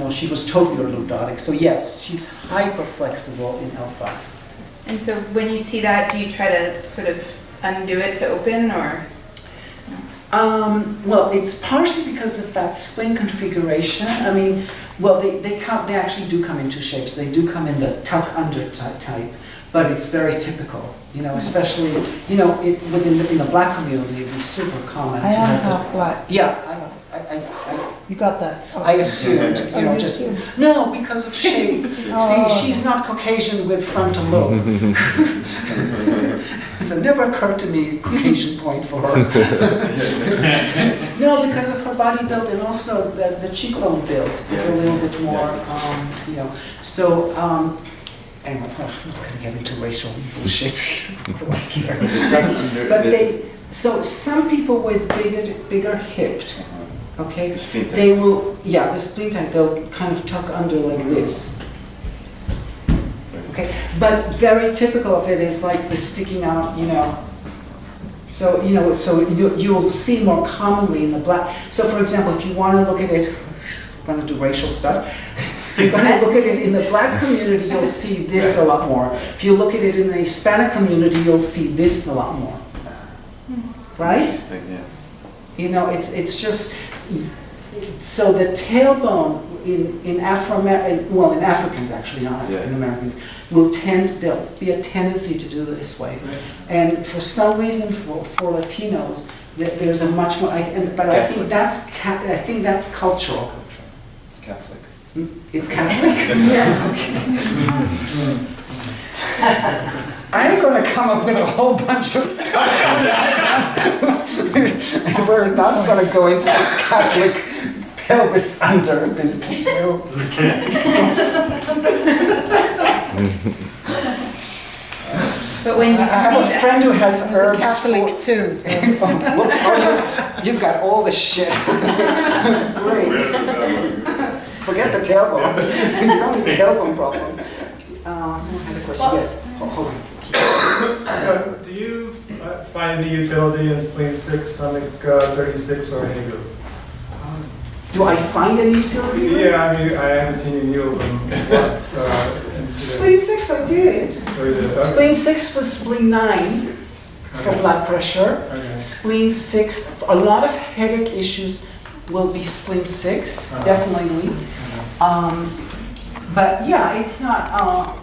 she was totally lordotic. So yes, she's hyper flexible in L5. And so when you see that, do you try to sort of undo it to open, or? Well, it's partially because of that spleen configuration. I mean, well, they actually do come in two shapes. They do come in the tuck under type, but it's very typical. Especially in the black community, it'd be super common. I to am have half black. Yeah, You got that? I assumed, you just assumed. no, because of shape. Oh. See, she's not Caucasian with frontal lobe. So it never occurred to me Caucasian point for her. No, because of her body build and also the cheekbone build is a little bit more, So anyway, I'm not going to get into racial bullshit. But so some people with bigger hipped, okay, The spleen type. they will, the spleen type, they'll kind of tuck under like this. Okay, but very typical of it is like the sticking out, So, so you'll see more commonly in the black. So for example, if you want to look at it going to do racial stuff. If you're going to look at it in the black community, you'll see this a lot more. If you look at it in the Hispanic community, you'll see this a lot more. Right? Yeah. You know, it's just, so the tailbone in Africans actually, not African Americans, there'll be a tendency to do this way. And for some reason, for Latinos, there's a much more, but I think that's cultural. It's Catholic. It's Catholic? I'm going to come up with a whole bunch of stuff. And we're not going to go into this Catholic pelvis under business. But when you I have a see friend who has herbs. Catholic too, so. You've got all the shit. Great. Forget the tailbone. You don't need tailbone problems. Someone had a question. Yes. Hold on. Do you find any utility in spleen 6, stomach 36, or any group? Do I find any utility? Yeah, I mean, I haven't seen any of them. Spleen 6, I did. Spleen 6 with spleen 9 for blood pressure. Okay. Spleen 6, a lot of headache issues will be spleen 6, definitely. But yeah, it's not.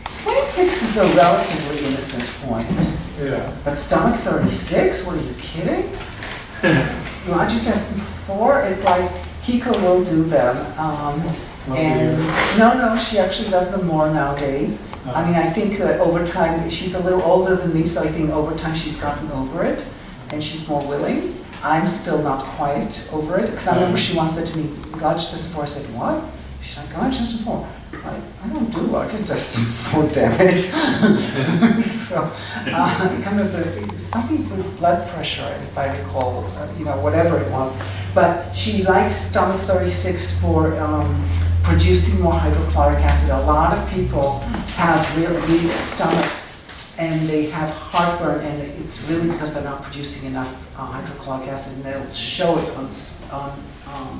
Spleen 6 is a relatively innocent point. Yeah. But stomach 36, what are you kidding? Large intestine 4 is like, Kiiko will do them. And no, she actually does them more nowadays. I mean, I think that over time, she's a little older than me, so I think over time she's gotten over it and she's more willing. I'm still not quite over it, because I remember she once said to me, large intestine 4, I said, what? She's like, large intestine 4. I don't do large intestine 4, damn it. So, kind of something with blood pressure, if I recall, whatever it was. But she likes stomach 36 for producing more hydrochloric acid. A lot of people have really weak stomachs and they have heartburn, and it's really because they're not producing enough hydrochloric acid, and they'll show it on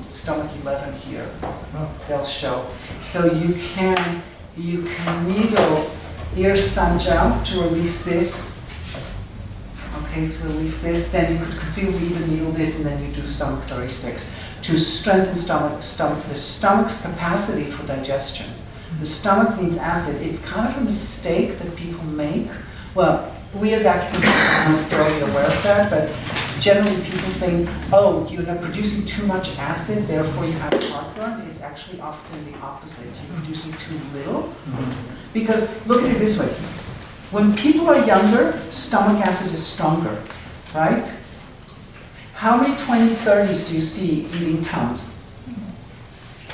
stomach 11 here. They'll show. So you can needle ear sun gel to release this. Okay, to release this. Then you could conceivably even needle this, and then you do stomach 36 to strengthen the stomach's capacity for digestion. The stomach needs acid. It's kind of a mistake that people make. Well, we as acupuncturists are not fairly aware of that, but generally people think, oh, you're not producing too much acid, therefore you have heartburn. It's actually often the opposite. You're producing too little. Because look at it this way. When people are younger, stomach acid is stronger, right? How many 20, 30s do you see eating Tums?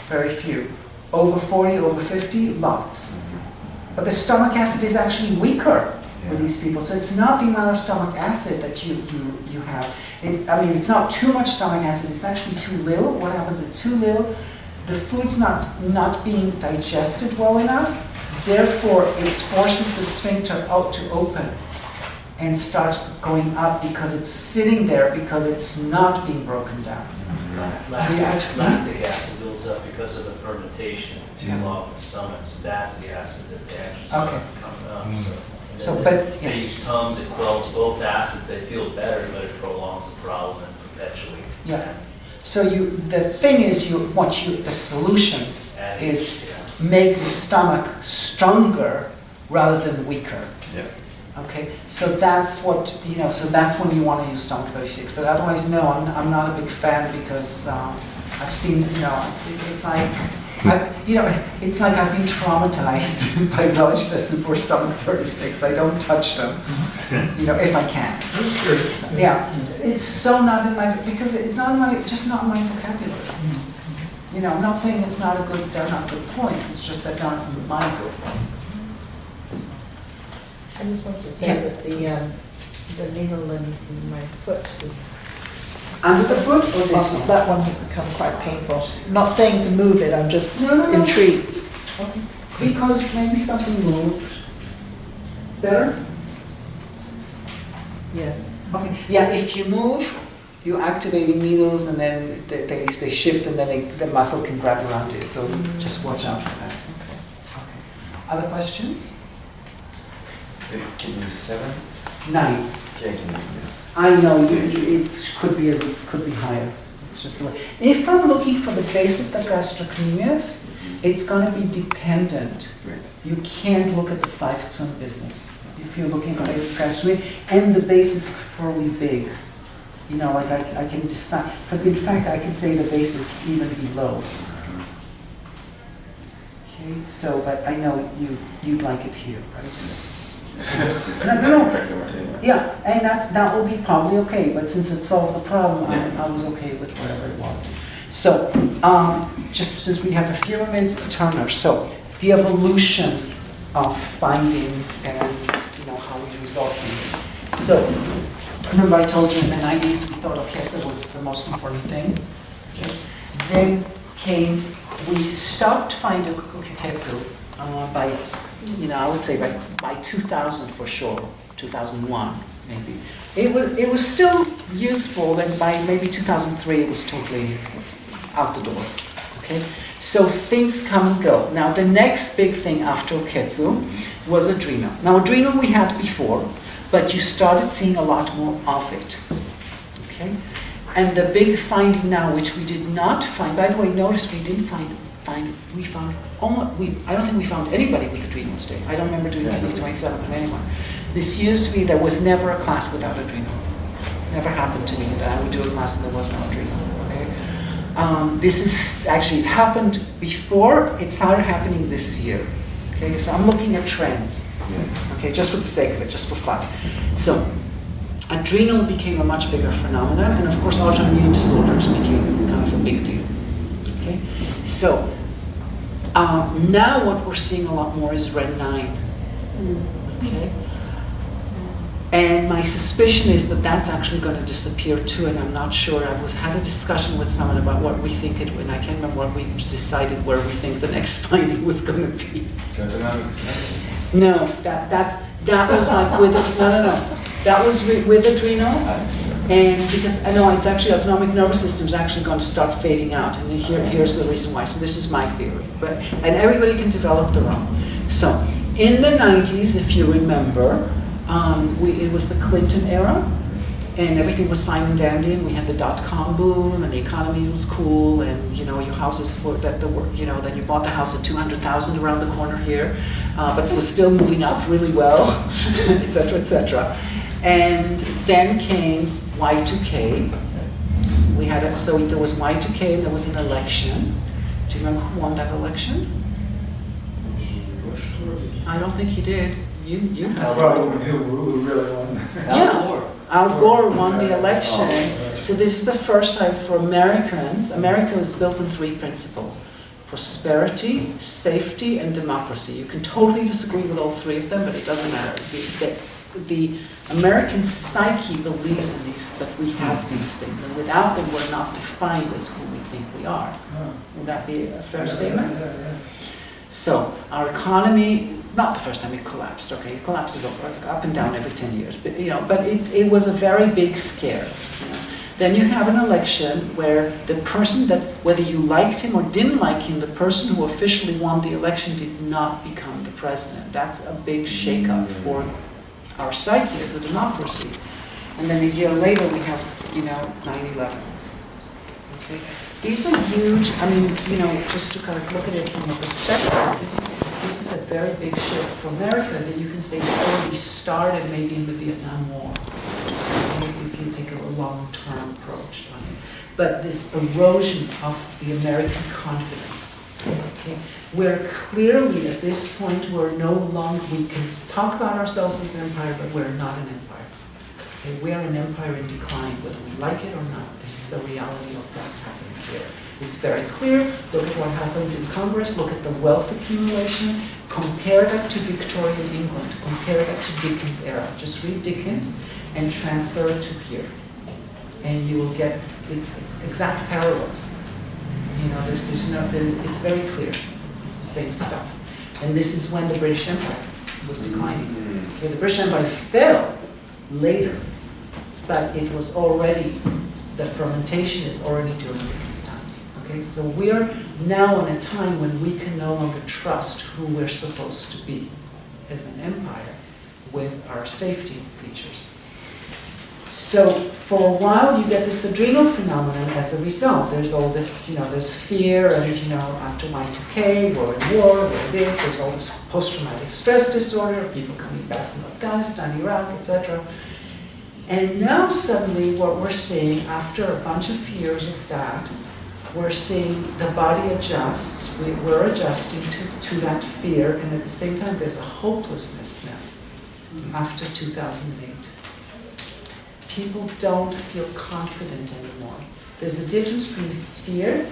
Very few. Over 40, over 50, lots. But the stomach acid is actually weaker with these people. So it's not the amount of stomach acid that you have. It's not too much stomach acid, it's actually too little. What happens is too little, the food's not being digested well enough, therefore it forces the sphincter out to open and start going up because it's sitting there because it's not being broken down. Lactic acid builds up because of the fermentation too long in the stomach. So that's the acid that they actually start coming up. They use Tums, it quells both acids. They feel better, but it prolongs the problem and perpetuates. Yeah. So the thing is, the solution is make the stomach stronger rather than weaker. Yeah. Okay, so that's what, so that's when you want to use stomach 36. But otherwise, no, I'm not a big fan because I've seen, it's like, it's like I've been traumatized by large intestine for stomach 36. I don't touch them, if I can. Yeah, it's so not in my, because it's just not in my vocabulary. I'm not saying they're not good points, it's just they're not my good points. I just wanted to say that the needle in my foot is... Under the foot or this one? That one has become quite painful. I'm not saying to move it, I'm just intrigued. Okay. Because maybe something moved. Better? Yes. Okay. Yeah, if you move you're activating needles, and then they shift, and then the muscle can grab around it. So just watch out for that. Okay. Other questions? The kidney 7? 9. Yeah, I know it could be higher. It's just the way. If I'm looking for the base of the gastrocnemius, it's going to be dependent. Right. You can't look at the 5th zone business if you're looking at the base of gastrocnemius, and the base is fairly big. You know, like I can decide, because in fact I can say the base is even below. Okay, so, but I know you'd like it here, right? No. Yeah, and that will be probably okay, but since it solved the problem, I was okay with whatever it was. So, just since we have a few minutes to Turner, so the evolution of findings and how we resolve things. So, remember I told you in the 90s we thought Oketsu was the most important thing. Okay. Then we stopped finding Oketsu by, I would say by 2000 for sure, 2001 maybe. It was still useful, and by maybe 2003 it was totally out the door. Okay, so things come and go. Now the next big thing after Oketsu was Adrenal. Now Adrenal we had before, but you started seeing a lot more of it. Okay, and the big finding now, which we did not find. By the way, notice we didn't find. We found almost. I don't think we found anybody with adrenal state. I don't remember doing Kidney 27 on anyone. This used to be there was never a class without adrenal. Never happened to me that I would do a class and there was no adrenal. Okay, this is actually it happened before. It started happening this year. Okay, so I'm looking at trends. Okay, just for the sake of it, just for fun. So, adrenal became a much bigger phenomenon, and of course, autoimmune disorders became kind of a big deal. Okay, so now what we're seeing a lot more is Red 9. Okay, and my suspicion is that that's actually going to disappear too, and I'm not sure. I had a discussion with someone about what we think it, and I can't remember what we decided where we think the next finding was going to be. No, that was like with no. That was with adrenal, and because I know it's actually autonomic nervous system is actually going to start fading out, and here's the reason why. So this is my theory, and everybody can develop their own. So in the 90s, if you remember, it was the Clinton era, and everything was fine and dandy, and we had the .com boom, and the economy was cool, and your houses were then you bought the house at 200,000 around the corner here, but it was still moving up really well, etc., etc. And then came Y2K. So there was Y2K, and there was an election. Do you remember who won that election? I don't think he did. You have. Well, who really won? Yeah. Al Gore won the election. So this is the first time for Americans. America is built on 3 principles: prosperity, safety, and democracy. You can totally disagree with all 3 of them, but it doesn't matter. The American psyche believes in these, that we have these things, and without them we're not defined as who we think we are. Would that be a fair statement? So our economy, not the first time it collapsed, okay, it collapses up and down every 10 years, but it was a very big scare. Then you have an election where the person that, whether you liked him or didn't like him, the person who officially won the election did not become the president. That's a big shakeup for our psyche as a democracy. And then a year later we have, 9/11. Okay, these are huge. I mean, just to kind of look at it from a perspective, this is a very big shift for America that you can say slowly started maybe in the Vietnam War, if you take a long-term approach on it. But this erosion of the American confidence, okay, where clearly at this point we're no longer, we can talk about ourselves as an empire, but we're not an empire. Okay, we're an empire in decline, whether we like it or not. This is the reality of what's happening here. It's very clear. Look at what happens in Congress. Look at the wealth accumulation. Compare that to Victorian England. Compare that to Dickens' era. Just read Dickens and transfer it to here. And you will get its exact parallels. It's very clear. It's the same stuff. And this is when the British Empire was declining. Okay, the British Empire fell later, but it was already the fermentation is already during Dickens times. Okay, so we're now in a time when we can no longer trust who we're supposed to be as an empire with our safety features. So for a while you get this adrenal phenomenon as a result. There's all this, there's fear and, after Y2K, we're in war, we're this, there's all this post-traumatic stress disorder, people coming back from Afghanistan, Iraq, etc. And now suddenly what we're seeing, after a bunch of years of that, we're seeing the body adjusts, we're adjusting to that fear, and at the same time there's a hopelessness now, after 2008. People don't feel confident anymore. There's a difference between fear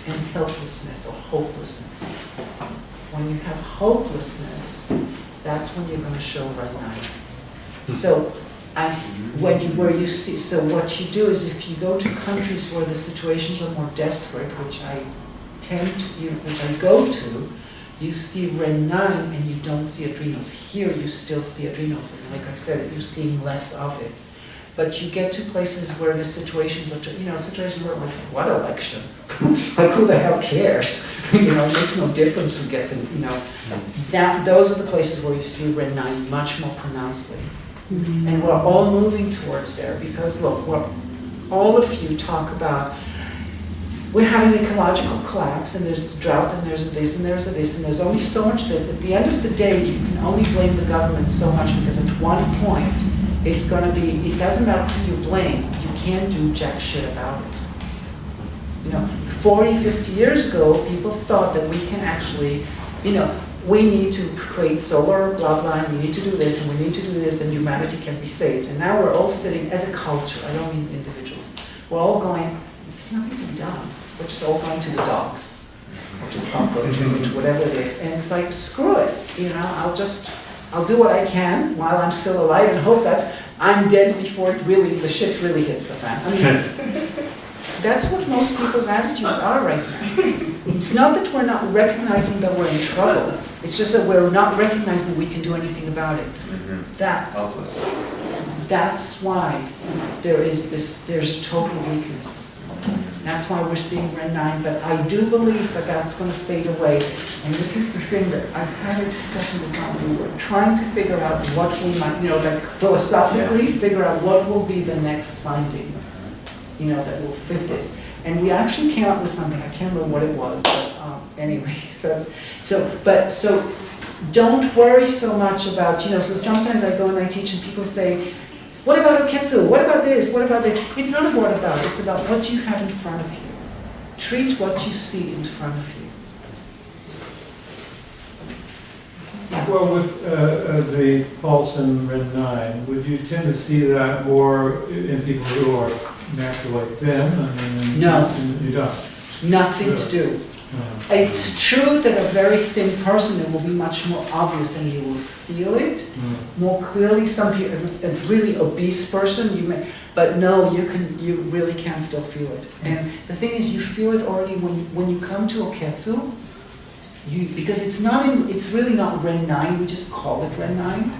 and helplessness or hopelessness. When you have hopelessness, that's when you're going to show right now. So so what you do is if you go to countries where the situations are more desperate, which I which I go to, you see Ren9 and you don't see adrenals. Here you still see adrenals, and like I said, you're seeing less of it. But you get to places where the situations are, situations where, like, what election? Like, who the hell cares? It makes no difference who gets in, Now, those are the places where you see Ren9 much more pronouncedly. Mm-hmm. And we're all moving towards there because, look, all of you talk about, we're having an ecological collapse, and there's a drought, and there's a this, and there's a this, and there's only so much that at the end of the day, you can only blame the government so much because at one point, it's going to be, it doesn't matter who you blame, you can't do jack shit about it. 40, 50 years ago, people thought that we can actually, we need to create solar, blah, blah, and we need to do this, and we need to do this, and humanity can be saved. And now we're all sitting, as a culture, I don't mean individuals, we're all going, there's nothing to be done. We're just all going to the dogs, or to cockroaches, or to whatever it is. And it's like, screw it, I'll do what I can while I'm still alive and hope that I'm dead before the shit really hits the fan. I mean, that's what most people's attitudes are right now. It's not that we're not recognizing that we're in trouble. It's just that we're not recognizing that we can do anything about it. That's why there's a total weakness. That's why we're seeing Ren9, but I do believe that that's going to fade away. And this is the thing that I've had a discussion with someone. We're trying to figure out what we might, philosophically, figure out what will be the next finding, that will fit this. And we actually came up with something. I can't remember what it was, but anyway. So don't worry so much about, so sometimes I go and I teach and people say, what about Oketsu? What about this? What about that? It's not a what about, it's about what you have in front of you. Treat what you see in front of you. Yeah. Well, with the pulse in Ren9, would you tend to see that more in people who are naturally thin? No. You don't? Nothing to do. It's true that a very thin person, it will be much more obvious and you will feel it more clearly. Some people, a really obese person, but no, you really can still feel it. And the thing is, you feel it already when you come to Oketsu, because it's really not Ren9, we just call it Ren9.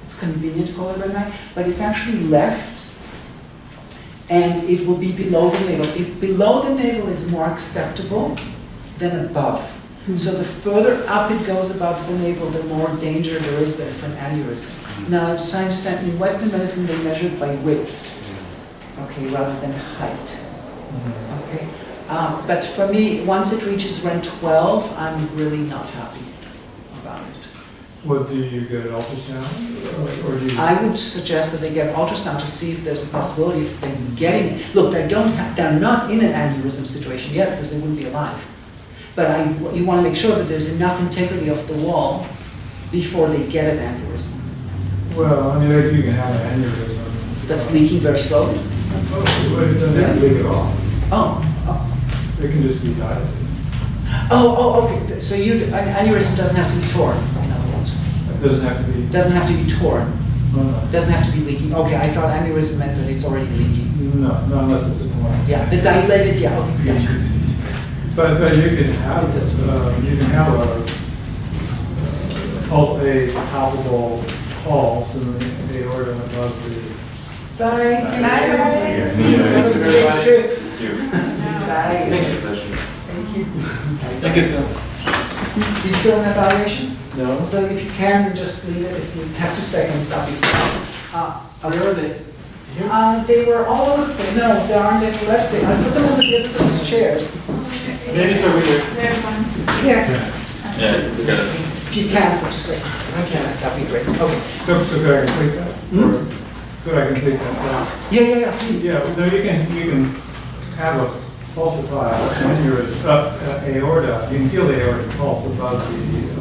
It's convenient to call it Ren9, but it's actually left. And it will be below the navel. Below the navel is more acceptable than above. So the further up it goes above the navel, the more danger there is there for an aneurysm. Now, scientists in Western medicine, they measured by width, okay, rather than height. Okay, but for me, once it reaches Ren 12, I'm really not happy about it. What, do you get an ultrasound? Or do you... I would suggest that they get an ultrasound to see if there's a possibility of them getting it. Look, they're not in an aneurysm situation yet because they wouldn't be alive. But you want to make sure that there's enough integrity of the wall before they get an aneurysm. Well, I mean, you can have an aneurysm. That's leaking very slowly? It doesn't have to leak at all. Oh. It can just be dilated. Okay. So an aneurysm doesn't have to be torn, in other words. It doesn't have to be... Doesn't have to be torn. No. Doesn't have to be leaking. Okay, I thought aneurysm meant that it's already leaking. No, unless it's a torn. Yeah, the dilated, yeah, okay. Yeah. But you can have a palpable pulse in the aorta above Bye. Bye. Have a great trip. Thank you. Bye. Pleasure. Thank you. Thank you, Phil. Did you fill an evaluation? No. So if you can, just leave it. If you have 2 seconds, that'll be fine. Where are they? They were all over the place. No, there aren't any left. I put them over the other those chairs. Maybe it's over here. There's one. Here, Yeah, we got it. if you can for 2 seconds. I can. That'd be great. Okay. So could I complete that? Or could I complete that? Yeah, please. Yeah, no, you can have a pulsatile in your aorta. You can feel the aortic pulse above the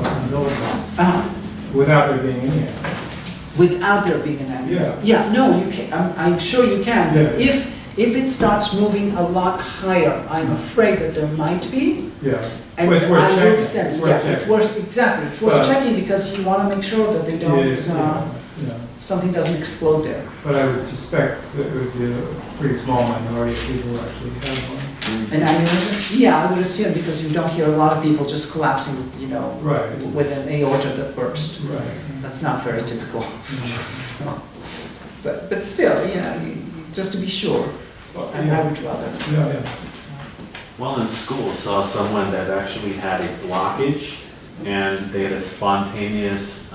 umbilical without there being any. Without there being an aneurysm. Yeah, no, you can. I'm sure you can. Yeah. If it starts moving a lot higher, I'm afraid that there might be. Yeah. And Well, it's worth I will checking. send. It's worth Yeah, it's checking. worth exactly. It's worth But- checking because you want to make sure that they don't Yeah. something doesn't explode there. But I would suspect that it would be a pretty small minority of people who actually have one. An aneurysm? Yeah, I would assume because you don't hear a lot of people just collapsing, Right. with an aorta that burst. Right. That's not very typical. So, but still, just to be sure, I would rather. Yeah. Well, in school, saw someone that actually had a blockage and they had a spontaneous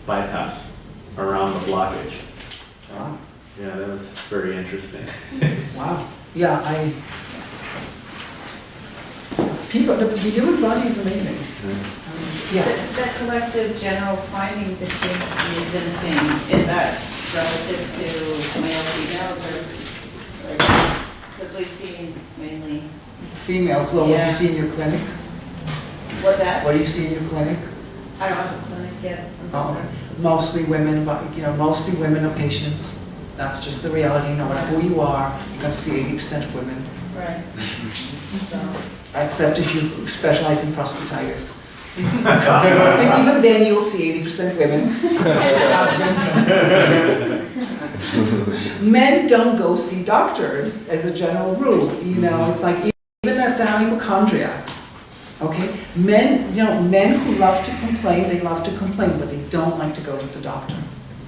bypass around the blockage. Wow. Yeah, that was very interesting. Wow. Yeah, the human body is amazing. Yeah. The collective general findings that you've been seeing, is that relative to male, females, or because we've seen mainly, Females, well, what do Yeah. you see in your clinic? what's that? What do you see in your clinic? I don't have a clinic yet. Oh, mostly women, but mostly women are patients. That's just the reality. No matter who you are, you're going to see 80% women. Right. So, Except if you specialize in prostatitis. And even then, you'll see 80% women. Husbands. Men don't go see doctors as a general rule. It's like even if they're hypochondriacs. Okay, men who love to complain, they love to complain, but they don't like to go to the doctor.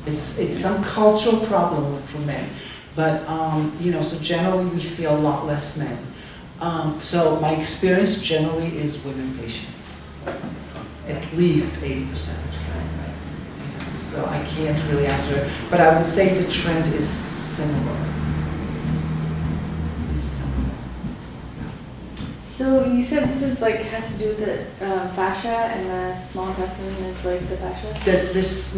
It's some cultural problem for men. But, so generally we see a lot less men. So my experience generally is women patients. At least 80%. So I can't really answer it, but I would say the trend is similar. So you said this is has to do with the fascia and the small intestine is like the fascia?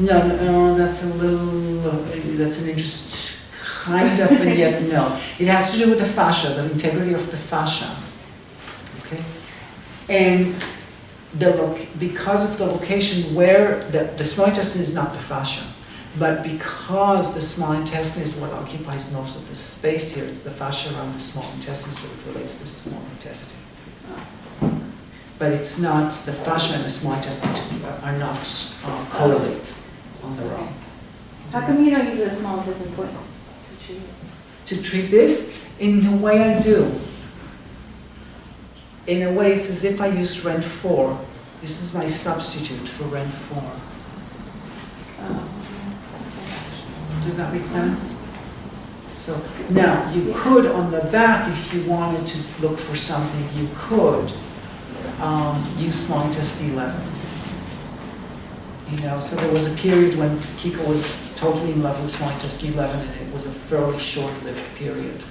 No, that's an interest, kind of, and yet no. It has to do with the fascia, the integrity of the fascia. Okay? And because of the location where the small intestine is not the fascia, but because the small intestine is what occupies most of the space here, it's the fascia around the small intestine, so it relates to the small intestine. But it's not, the fascia and the small intestine are not correlates on their own. How come you don't use a small intestine point to treat? To treat this, in a way I do. In a way it's as if I used RENT 4. This is my substitute for RENT 4. Does that make sense? So now you could on the back, if you wanted to look for something, you could use small intestine 11. So there was a period when Kiiko was totally in love with small intestine 11, and it was a fairly short-lived period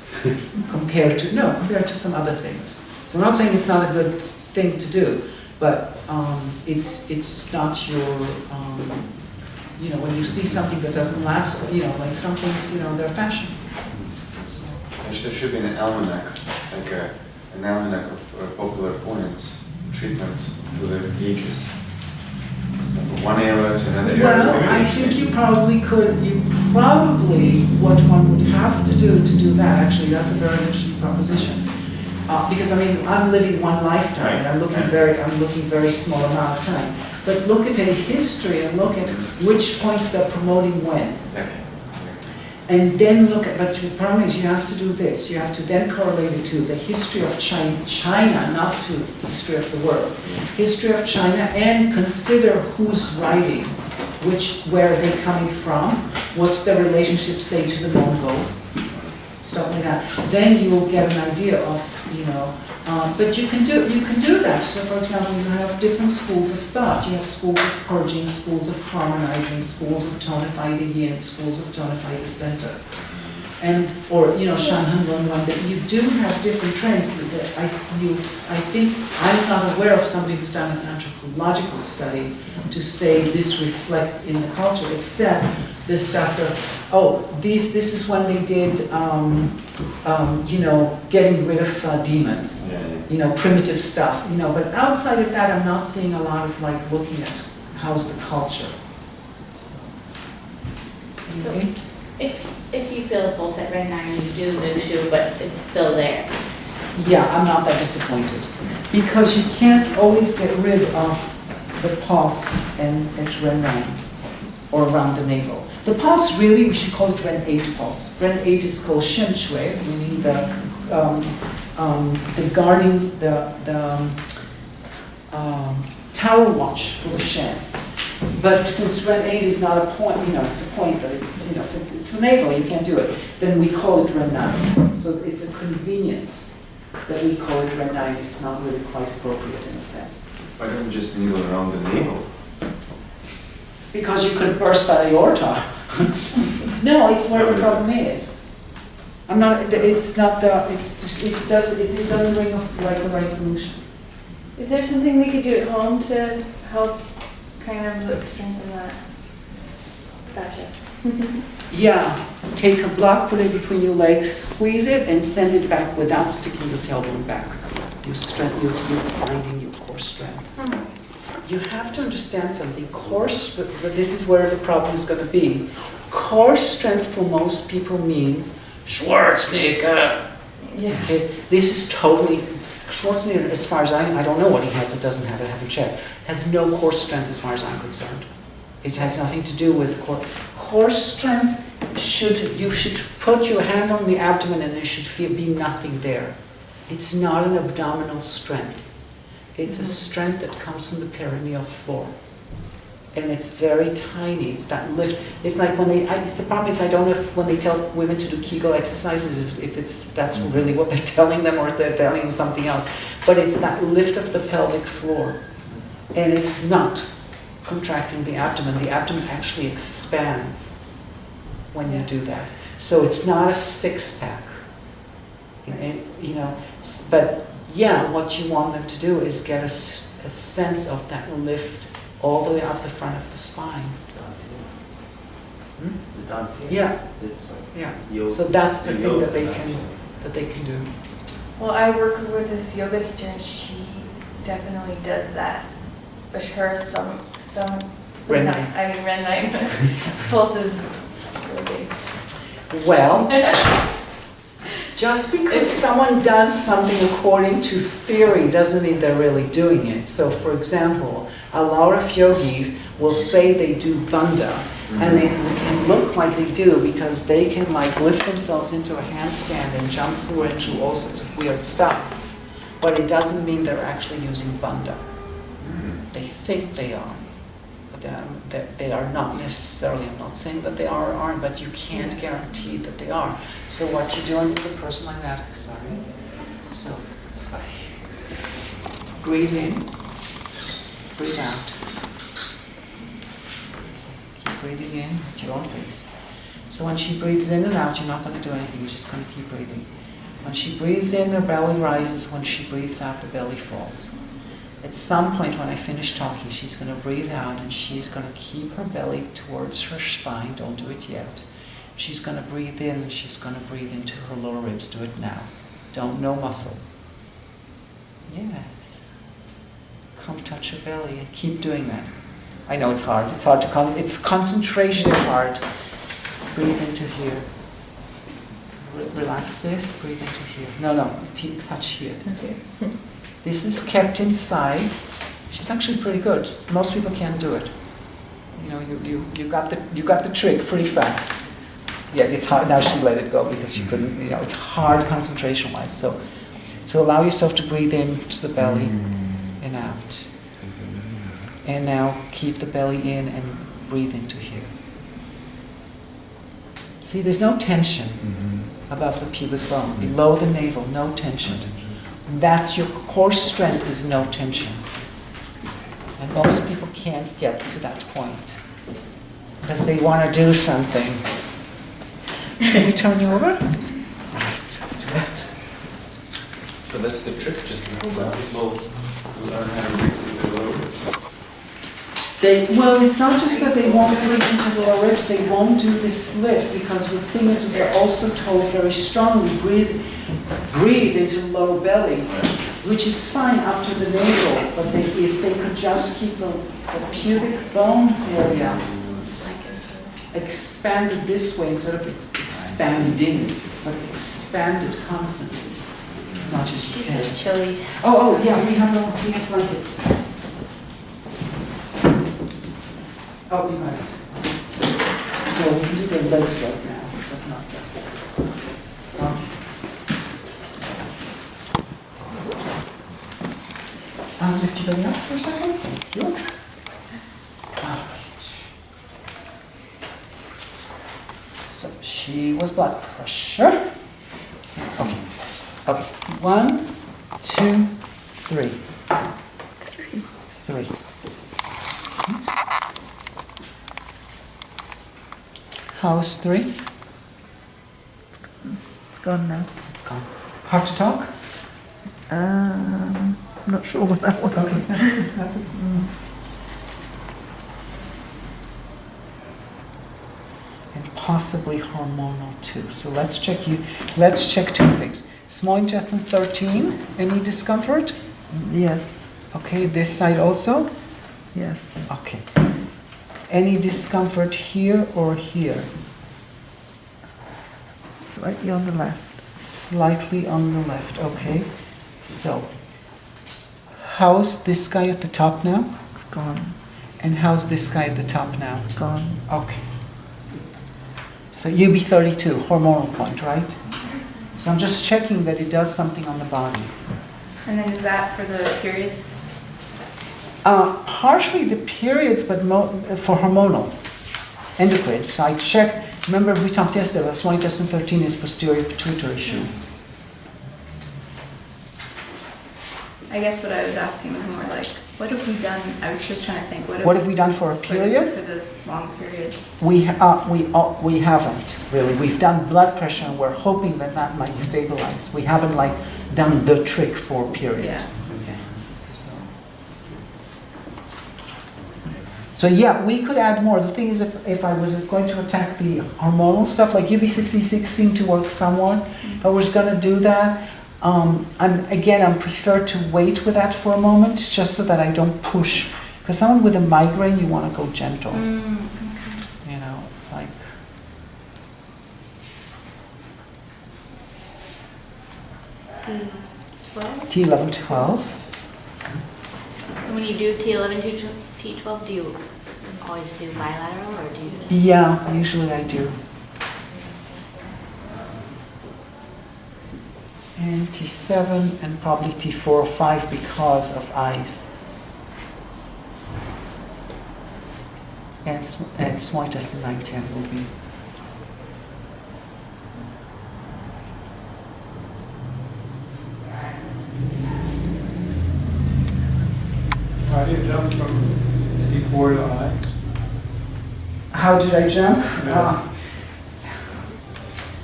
compared to some other things. So I'm not saying it's not a good thing to do, but it's not your when you see something that doesn't last, like some things, they're fashions. There should be an almanac, an almanac of popular points, treatments through the ages. From one era to another era. Well, I think you probably could, what one would have to do that, actually, that's a very interesting proposition. Because I'm living one lifetime, and I'm looking very small amount of time. But look at a history and look at which points they're promoting when. Exactly. And then but the problem is you have to do this. You have to then correlate it to the history of China, not to the history of the world. History of China, and consider who's writing, where are they coming from, What's the relationship, say, to the Mongols? Stuff like that. Then you will get an idea of, but you can do that. So, for example, you have different schools of thought. You have schools of purging, schools of harmonizing, schools of tonify the yin, schools of tonify the center. And, Shan Han Rong Wan, that you do have different trends. I think I'm not aware of somebody who's done an anthropological study to say this reflects in the culture, except the stuff of, this is when they did, getting rid of demons, primitive stuff, but outside of that, I'm not seeing a lot of looking at how's the culture. So if you feel a pulse at red 9, you do Nushu, but it's still there. Yeah, I'm not that disappointed. Because you can't always get rid of the pulse and at red 9 or around the navel. The pulse really, we should call it red 8 pulse. Red 8 is called Shen Shui, meaning the guarding, the tower watch for the Shen. But since red 8 is not a point, it's a point, but it's the navel, you can't do it, then we call it red 9. So it's a convenience that we call it red 9. It's not really quite appropriate in a sense. Why don't you just needle around the navel? Because you could burst that aorta. No, it's where the problem is. I'm not, it's not the, it doesn't bring up the right solution. Is there something they could do at home to help kind of strengthen that fascia? Yeah, take a block, put it between your legs, squeeze it, and send it back without sticking your tailbone back. You're finding your core strength. You have to understand something. But this is where the problem is going to be. Core strength for most people means Schwarzenegger. Yeah. Okay, this is totally Schwarzenegger. As far as I don't know what he has. It doesn't have it. I haven't checked. Has no core strength as far as I'm concerned. It has nothing to do with core. Core strength you should put your hand on the abdomen and there should be nothing there. It's not an abdominal strength. It's a strength that comes from the perineal floor. And it's very tiny. It's that lift. It's like when the problem is I don't know if when they tell women to do Kegel exercises, if that's really what they're telling them or if they're telling them something else. But it's that lift of the pelvic floor. And it's not contracting the abdomen. The abdomen actually expands when you do that. So it's not a six-pack. But yeah, what you want them to do is get a sense of that lift all the way up the front of the spine. Yeah. Yeah. So that's the thing that they can do. Well, I work with this yoga teacher and she definitely does that. But her stomach Ren 9 pulse is really big. Well, just because someone does something according to theory doesn't mean they're really doing it. So, for example, a lot of yogis will say they do bandha, and they can look like they do because they can lift themselves into a handstand and jump through and do all sorts of weird stuff. But it doesn't mean they're actually using bandha. They think they are. But they are not necessarily. I'm not saying that they are or aren't, but you can't guarantee that they are. So what you're doing with a person like that, breathe in, breathe out. Keep breathing in at your own pace. So when she breathes in and out, you're not going to do anything, you're just going to keep breathing. When she breathes in, her belly rises. When she breathes out, the belly falls. At some point when I finish talking, she's going to breathe out and she's going to keep her belly towards her spine. Don't do it yet. She's going to breathe in and she's going to breathe into her lower ribs. Do it now. No muscle. Yes. Come touch her belly and keep doing that. I know it's hard. It's hard to it's concentration hard. Breathe into here. Relax this. Breathe into here. No. Touch here. Okay. This is kept inside. She's actually pretty good. Most people can't do it. You got the trick pretty fast. Yeah, it's hard now. She let it go because she couldn't. It's hard concentration-wise. So allow yourself to breathe in to the belly and out. And now keep the belly in and breathe into here. See, there's no tension above the pubic bone. Below the navel, no tension. That's your core strength is no tension. And most people can't get to that point because they want to do something. Can we turn you over? Right, let's do that. But that's the trick, just let people learn how to breathe through their lower ribs. Well, it's not just that they won't breathe into the lower ribs, they won't do this lift because the thing is they're also told very strongly, breathe into lower belly, which is fine up to the navel, but if they could just keep the pubic bone area expanded this way instead of expanding, but expanded constantly as much as you can. It's chilly. Oh, yeah, we have blankets. Oh, we got it. So we can do their legs right now, but not that. Okay. Lift your belly up for a second. Thank you. All right. So she was blood pressure. Okay. Okay. 1, 2, 3. 3. How's 3? It's gone now. It's gone. Hard to talk? I'm not sure what that was. Okay, that's it. And possibly hormonal too. So let's check you. Let's check 2 things. Small intestine 13. Any discomfort? Yes. Okay, this side also? Yes. Okay. Any discomfort here or here? Slightly on the left. Slightly on the left, okay. So, how's this guy at the top now? It's gone. And how's this guy at the top now? Gone. Okay. So UB32, hormonal point, right? So I'm just checking that it does something on the body. And then is that for the periods? Partially the periods, but for hormonal, endocrine. So I checked, remember we talked yesterday about small intestine 13 is posterior pituitary issue. I guess what I was asking was more like, what have we done? I was just trying to think, What have we done for our periods? For the long periods. We haven't really. We've done blood pressure and we're hoping that that might stabilize. We haven't like done the trick for period. Yeah. Okay. So yeah, we could add more. The thing is, if I was going to attack the hormonal stuff, like UB66 seemed to work somewhat. If I was going to do that, I'm prefer to wait with that for a moment, just so that I don't push. Because someone with a migraine, you want to go gentle. Okay. You know, it's like. T11, 12. When you do T11 to T12, do you always do bilateral or do you? Yeah, usually I do. And T7 and probably T4 or 5 because of eyes. And small intestine 9, 10 will be. How do you jump from T4 to I? How did I jump? Yeah.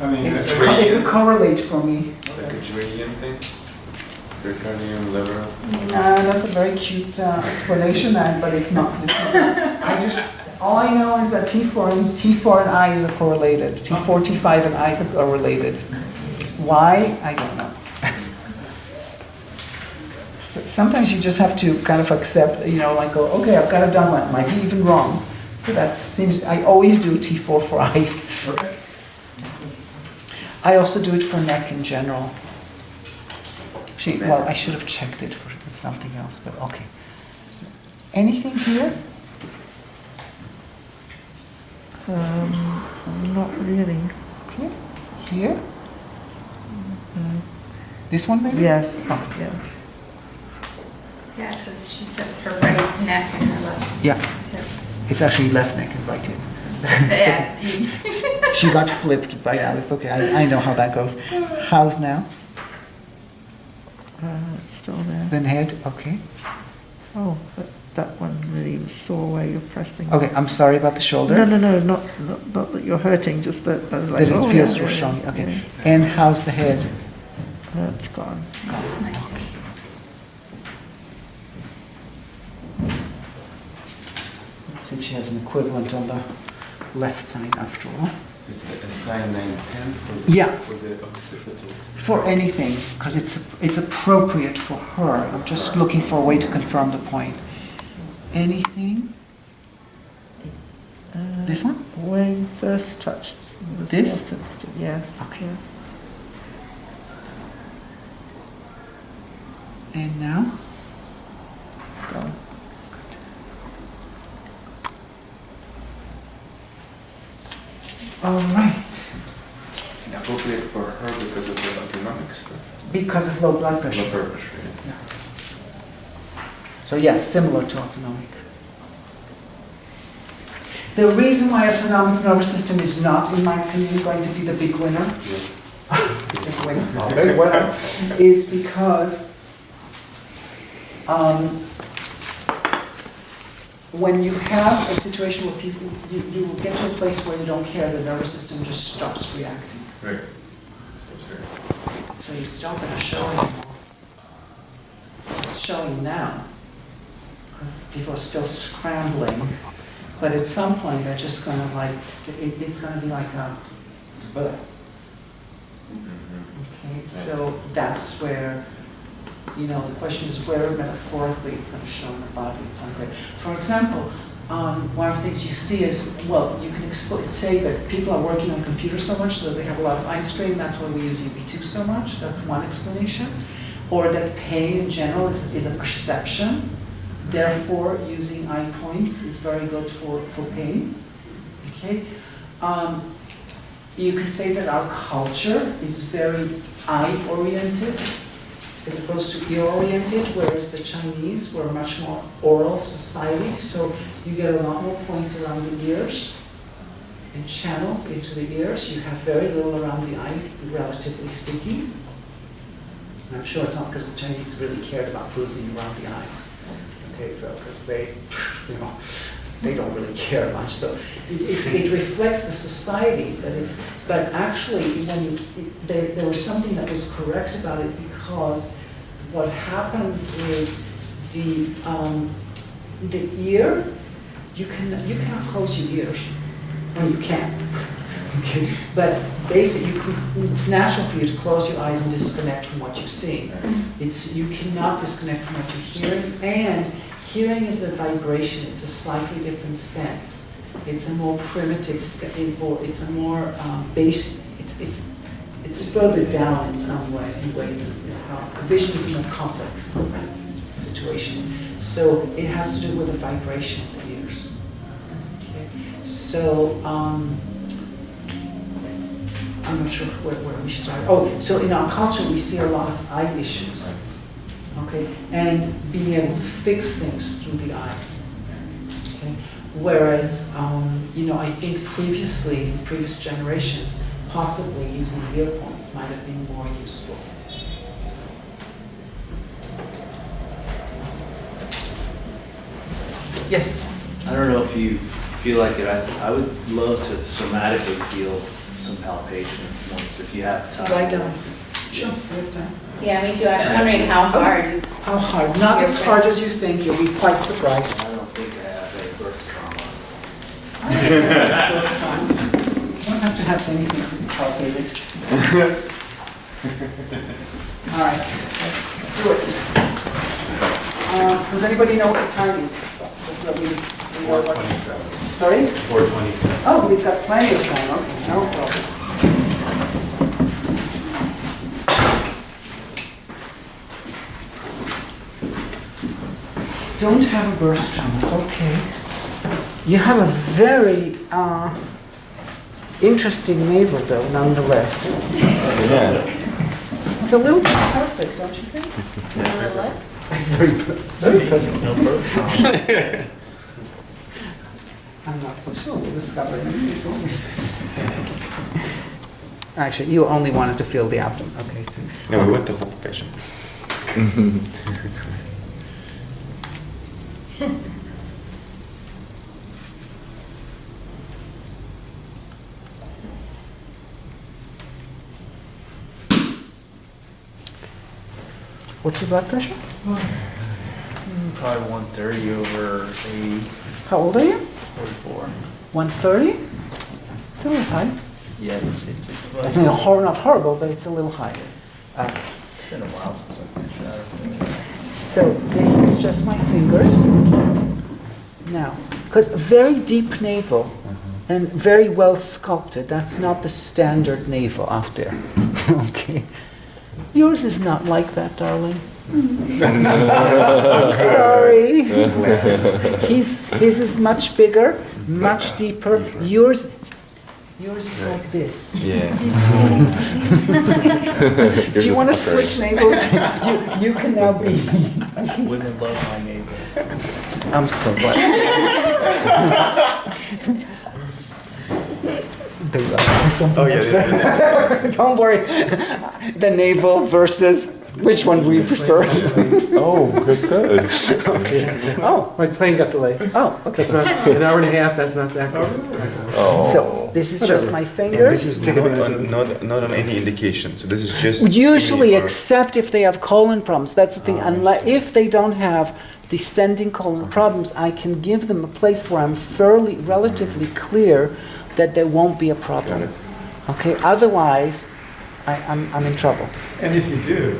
I mean, It's a correlate for me. Like a Adrenal thing? Pericardium, liver? That's a very cute explanation, but it's not. All I know is that T4 and eyes are correlated. T4, T5 and eyes are related. Why? I don't know. Sometimes you just have to kind of accept, like go, okay, I've got it done, that might be even wrong. But that seems, I always do T4 for eyes. Okay. I also do it for neck in general. Well, I should have checked it for something else, but okay. So, anything here? Not really. Okay. Here? This one maybe? Yes. Okay. Yes. Yeah, because she said her right neck and her left. Yeah. hip. It's actually left neck and right hip. Yeah. She got flipped by Alice. Okay, I know how that goes. How's now? It's still there. Then head, okay. Oh, but that one really sore where you're pressing. Okay, I'm sorry about the shoulder. No, not that you're hurting, just that I was like, That it oh, feels yeah, strong. yeah, Okay. yeah. And how's the head? That's gone. Okay. Let's see if she has an equivalent on the left side after all. It's a sign 910 for the occipitals. For anything, because it's appropriate for her. I'm just looking for a way to confirm the point. Anything? This one? When you first touched. This? Yes. Okay. And now? It's gone. All right. Inappropriate for her because of the autonomic stuff. Because of low blood pressure. Low blood pressure, yeah. So yes, similar to autonomic. The reason why autonomic nervous system is not, in my opinion, going to be the big winner, big winner, is because when you have a situation where people, you will get to a place where you don't care, the nervous system just stops reacting. Right. So it's not going to show anymore. It's showing now, because people are still scrambling. But at some point, they're just going to like, it's going to be like a, okay, so that's where, you know, the question is where metaphorically it's going to show in the body. It's not good. For example, one of the things you see is, well, you can say that people are working on computers so much so they have a lot of eye strain, that's why we use UV2 so much, that's one explanation. Or that pain in general is a perception, therefore using eye points is very good for pain, okay? You can say that our culture is very eye-oriented as opposed to ear-oriented, whereas the Chinese were much more oral society, so you get a lot more points around the ears and channels into the ears. You have very little around the eye, relatively speaking. And I'm sure it's not because the Chinese really cared about bruising around the eyes. Okay, so because they, you know, they don't really care much. So it reflects the society that it's. But actually, when there was something that was correct about it, because what happens is the ear, you cannot close your ears. Oh, you can. Okay, but basically, it's natural for you to close your eyes and disconnect from what you're seeing. You cannot disconnect from what you're hearing, and hearing is a vibration. It's a slightly different sense. It's a more primitive, or it's a more base. It's further down in some way. Vision is a more complex situation. So it has to do with the vibration of the ears. Okay. So I'm not sure where we start. Oh, so in our culture we see a lot of eye issues. Okay, and being able to fix things through the eyes. Okay, whereas you know, I think previously, in previous generations, possibly using ear points might have been more useful. Yes? I don't know if you feel like it. I would love to somatically feel some palpation once if you have time. Lie down. Sure, we have time. Yeah, me too. I'm wondering how hard you. How hard? Not as hard as you think. You'll be quite surprised. I don't think I have any birth trauma. You don't have to have anything to be palpated. All right, let's do it. Does anybody know what the time is? Just let me know what. 4:27. Sorry? 4:27. Oh, we've got plenty of time. Okay, no problem. Don't have a birth trauma. Okay. You have a very interesting navel, though, nonetheless. Yeah. It's a little bit perfect, don't you think? It's very good. It's very good. No birth trauma. I'm not so sure. We'll discover it. Actually, you only wanted to feel the abdomen. Okay. So, No, we went to Palpation. what's your blood pressure? Probably 130 over 80, How old are you? 44. 130? It's a little high. Yeah, it's It's not horrible, but it's a little high. been a while since I've been shot. So this is just my fingers. Now, because very deep navel and very well sculpted, that's not the standard navel out there. Okay. Yours is not like that, darling. I'm sorry. His is much bigger, much deeper. Yours is like this. Yeah. Do you want to switch navels? You can now be. Women love my navel. I'm so glad. They love something much better. Don't worry. The navel versus which one do you prefer? Oh, that's good. Okay. Oh, My plane got delayed. oh, okay. That's not, an hour and a half, that's not that good. Oh. So this is just my And fingers. this is not on any indication, so this is just... Usually, any- except if they have colon problems. That's the thing. Unless if they don't have descending colon problems, I can give them a place where I'm relatively clear that there won't be a problem. Got it. Okay. Otherwise, I'm in trouble. And if you do,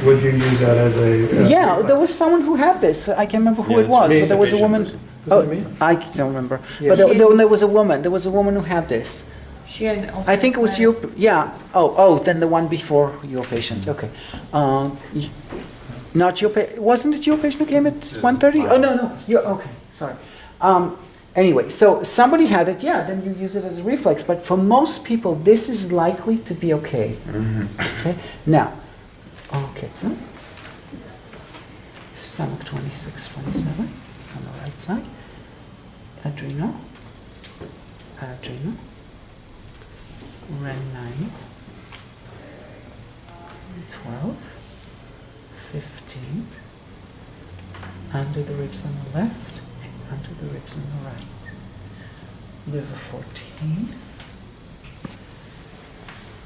would you use that as a... Yeah, there was someone who had this. I can't remember who Yeah, it was, it's but there was a patient. woman. Is Oh, it me? I don't remember. Yeah. But there was a woman. There was a woman who had this. She had also. I think it was you. Yeah. Oh, then the one before your patient. Okay. Not your patient. Wasn't it your patient who came at 1:30? Oh no. Okay. Sorry. Anyway, so somebody had it. Yeah. Then you use it as a reflex. But for most people, this is likely to be okay. Okay. Now, okay. So stomach 26, 27 on the right side. Adrenal. Ren 9, 12, 15, under the ribs on the left, under the ribs on the right. Liver 14,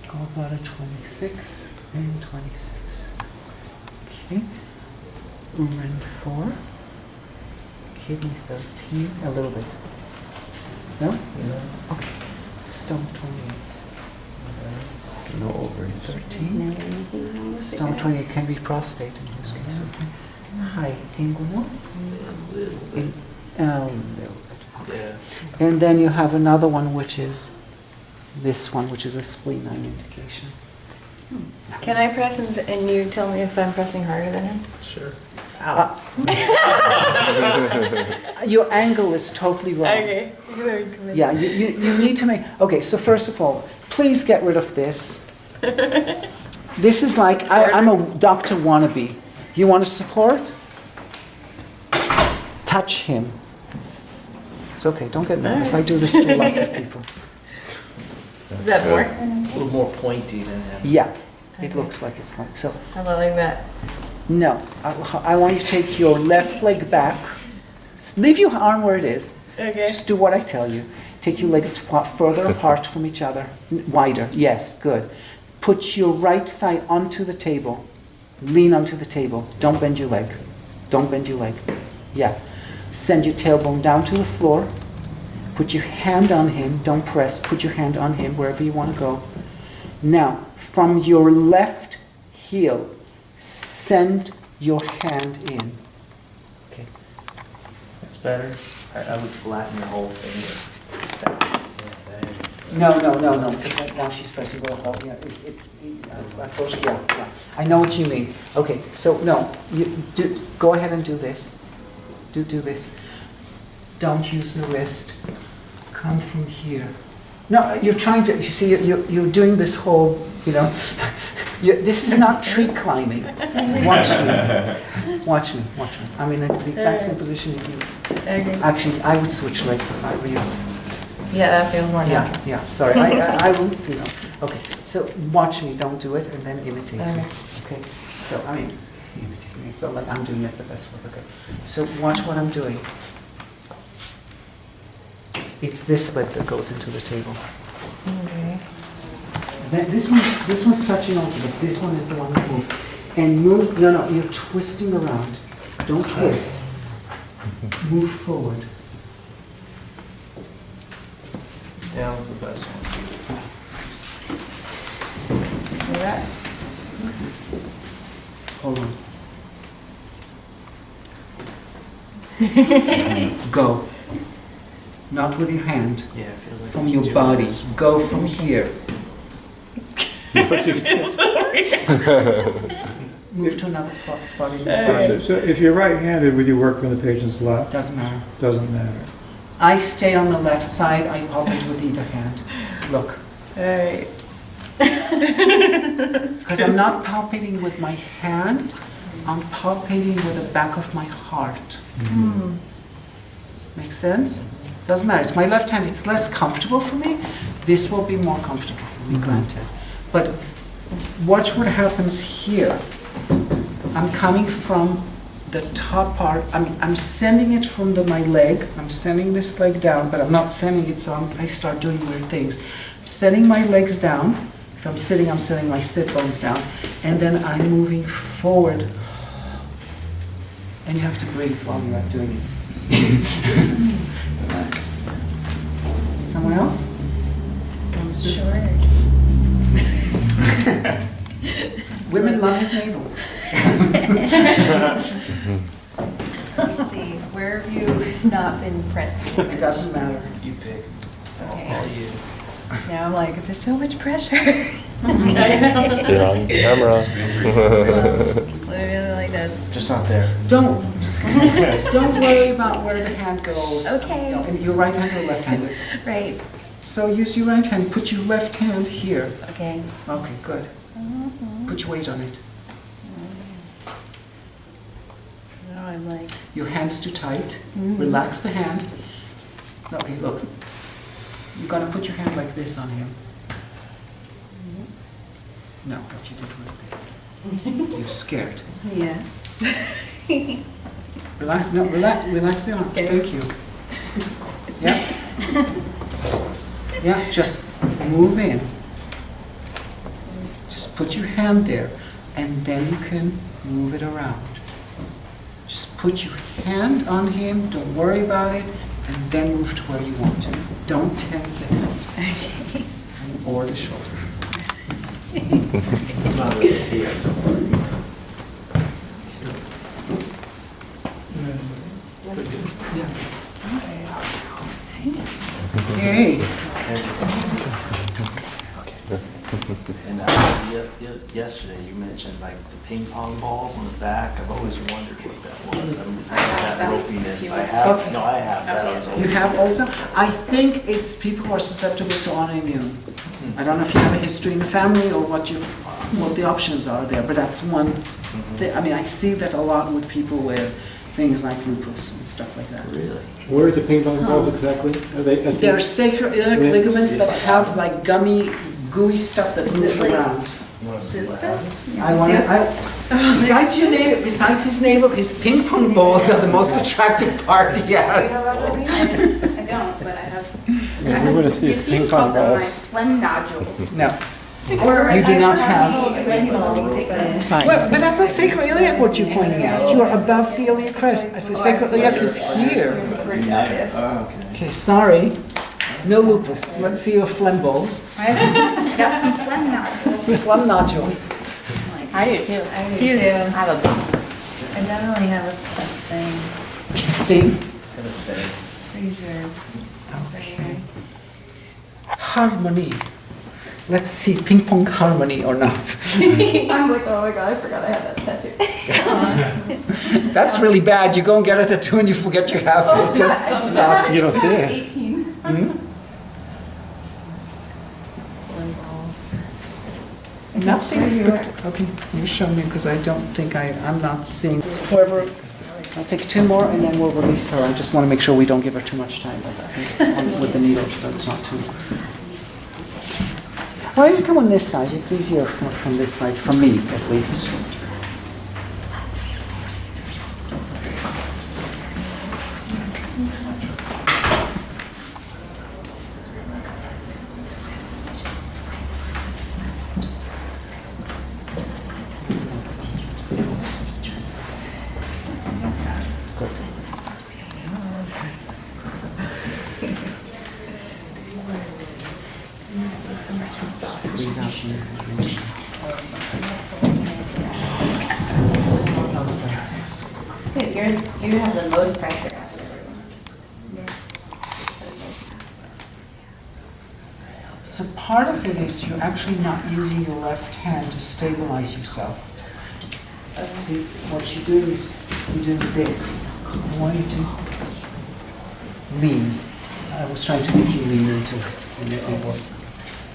gallbladder 26 and 26. Okay, Ren 4, kidney 13, a little bit. No? Okay. Stone 28. No ovaries. 13. Stone 28 can be prostate in this case. Okay. High inguinal. A little bit. Okay. And then you have another one, which is this one, which is a spleen indication. Can I press and you tell me if I'm pressing harder than him? Sure. Your angle is totally wrong. Okay. Yeah, you need to make... Okay, so first of all, please get rid of this. This is like, I'm a doctor wannabe. You want to support? Touch him. It's okay, don't get nervous. I do this to lots of people. Is that more? A little more pointy than that. Yeah, it looks like it's like so. How about like that? No, I want you to take your left leg back. Leave your arm where it is. Okay. Just do what I tell you. Take your legs further apart from each other. Wider. Yes, good. Put your right thigh onto the table. Lean onto the table. Don't bend your leg. Don't bend your leg. Yeah. Send your tailbone down to the floor. Put your hand on him. Don't press. Put your hand on him wherever you want to go. Now, from your left heel, send your hand in. Okay. That's better. I would flatten your whole finger. No. Because now she's pressing the whole. Yeah, it's unfortunately. Yeah. I know what you mean. Okay. So no, you do. Go ahead and do this. Do this. Don't use the wrist. Come from here. No, you're trying to. You see, you're doing this whole. You know, this is not tree climbing. Watch me. I'm in the exact same position you do. Okay. Actually, I would switch legs if I were you. Yeah, that feels more natural. Yeah, sorry, I will, okay, so watch me, don't do it, and then imitate me, okay? So, imitate me, so like I'm doing it the best way, okay? So watch what I'm doing. It's this leg that goes into the table. Okay. This one's touching also, but this one is the one that moves. And move, no, you're twisting around. Don't twist. Move forward. Yeah, that was the best one. Alright. Hold on. Go. Not with your hand. Yeah, it feels like From it's your doing body. this. Go from here. Move to another spot in this body. So if you're right-handed, would you work when the patient's left? Doesn't matter. Doesn't matter. I stay on the left side, I palpate with either hand. Look. Alright. Because I'm not palpating with my hand, I'm palpating with the back of my heart. Make sense? Doesn't matter. It's my left hand. It's less comfortable for me. This will be more comfortable for me, granted. But watch what happens here. I'm coming from the top part. I'm sending it from my leg. I'm sending this leg down, but I'm not sending it, so I start doing weird things. I'm sending my legs down. If I'm sitting, I'm sending my sit bones down. And then I'm moving forward. And you have to breathe while you're doing it. Someone else? Sure. Women love his navel. Let's see, where have you not been pressed? It doesn't matter. You pick. It's all Okay. you. Now I'm like, there's so much pressure. You're on camera. Literally does. Just not there. Don't worry about where the hand goes. Okay. No, and you're right-handed or left-handed? Right. So use your right hand. Put your left hand here. Okay. Okay, good. Put your weight on it. Now I'm like, Your hand's too tight. Relax the hand. Okay, look. You're gonna put your hand like this on him. No, what you did was this. You're scared. yeah. Relax the arm. Okay. Thank you. Yeah? Yeah, just move in. Just put your hand there, and then you can move it around. Just put your hand on him, don't worry about it, and then move to where you want to. Don't tense the hand. Okay. Or the shoulder. Not really here, don't worry. Yeah. Hey. And yesterday you mentioned like the ping pong balls on the back. I've always wondered what that was. I have that ropiness. I have, Okay. no, I have that. I was You always- have also, I think it's people who are susceptible to autoimmune. I don't know if you have a history in the family or what the options are there, but that's one thing. I mean, I see that a lot with people with things like lupus and stuff like that. Really? Where are the ping pong balls exactly? Are they at the- There are sacroiliac ligaments that have like gummy, gooey stuff that moves around. You want to see what happened? Besides his navel, his ping pong balls are the most attractive part he has. I don't, but I have. Yeah, we want to see if ping pong balls. Phlegm nodules. No. You do not have. Well, but that's not sacroiliac what you're pointing out. You are above the iliac crest. Sacroiliac is here. Oh, okay. Okay, sorry. No lupus. Let's see your phlegm balls. Got some phlegm nodules. Phlegm nodules. I do too. I do Fuse. too. I have a bump. I definitely have a thing. Thing. Kind of thing. Pretty sure. Harmony. Let's see ping pong harmony or not. I'm like, oh my god, I forgot I had that tattoo. That's really bad. You go and get a tattoo and you forget you have it. That sucks. You don't see it. 18. Nothing spectacular. Okay, you show me because I don't think I'm not seeing. Whoever I'll take 2 more and then we'll release her. I just want to make sure we don't give her too much time with the needles, so it's not too... Why don't you come on this side? It's easier from this side, for me at least. It's good. You have the most pressure out of everyone. So part of it is you're actually not using your left hand to stabilize yourself. See, what you're doing is you're doing this. I want you to lean. I was trying to make you lean into your elbow.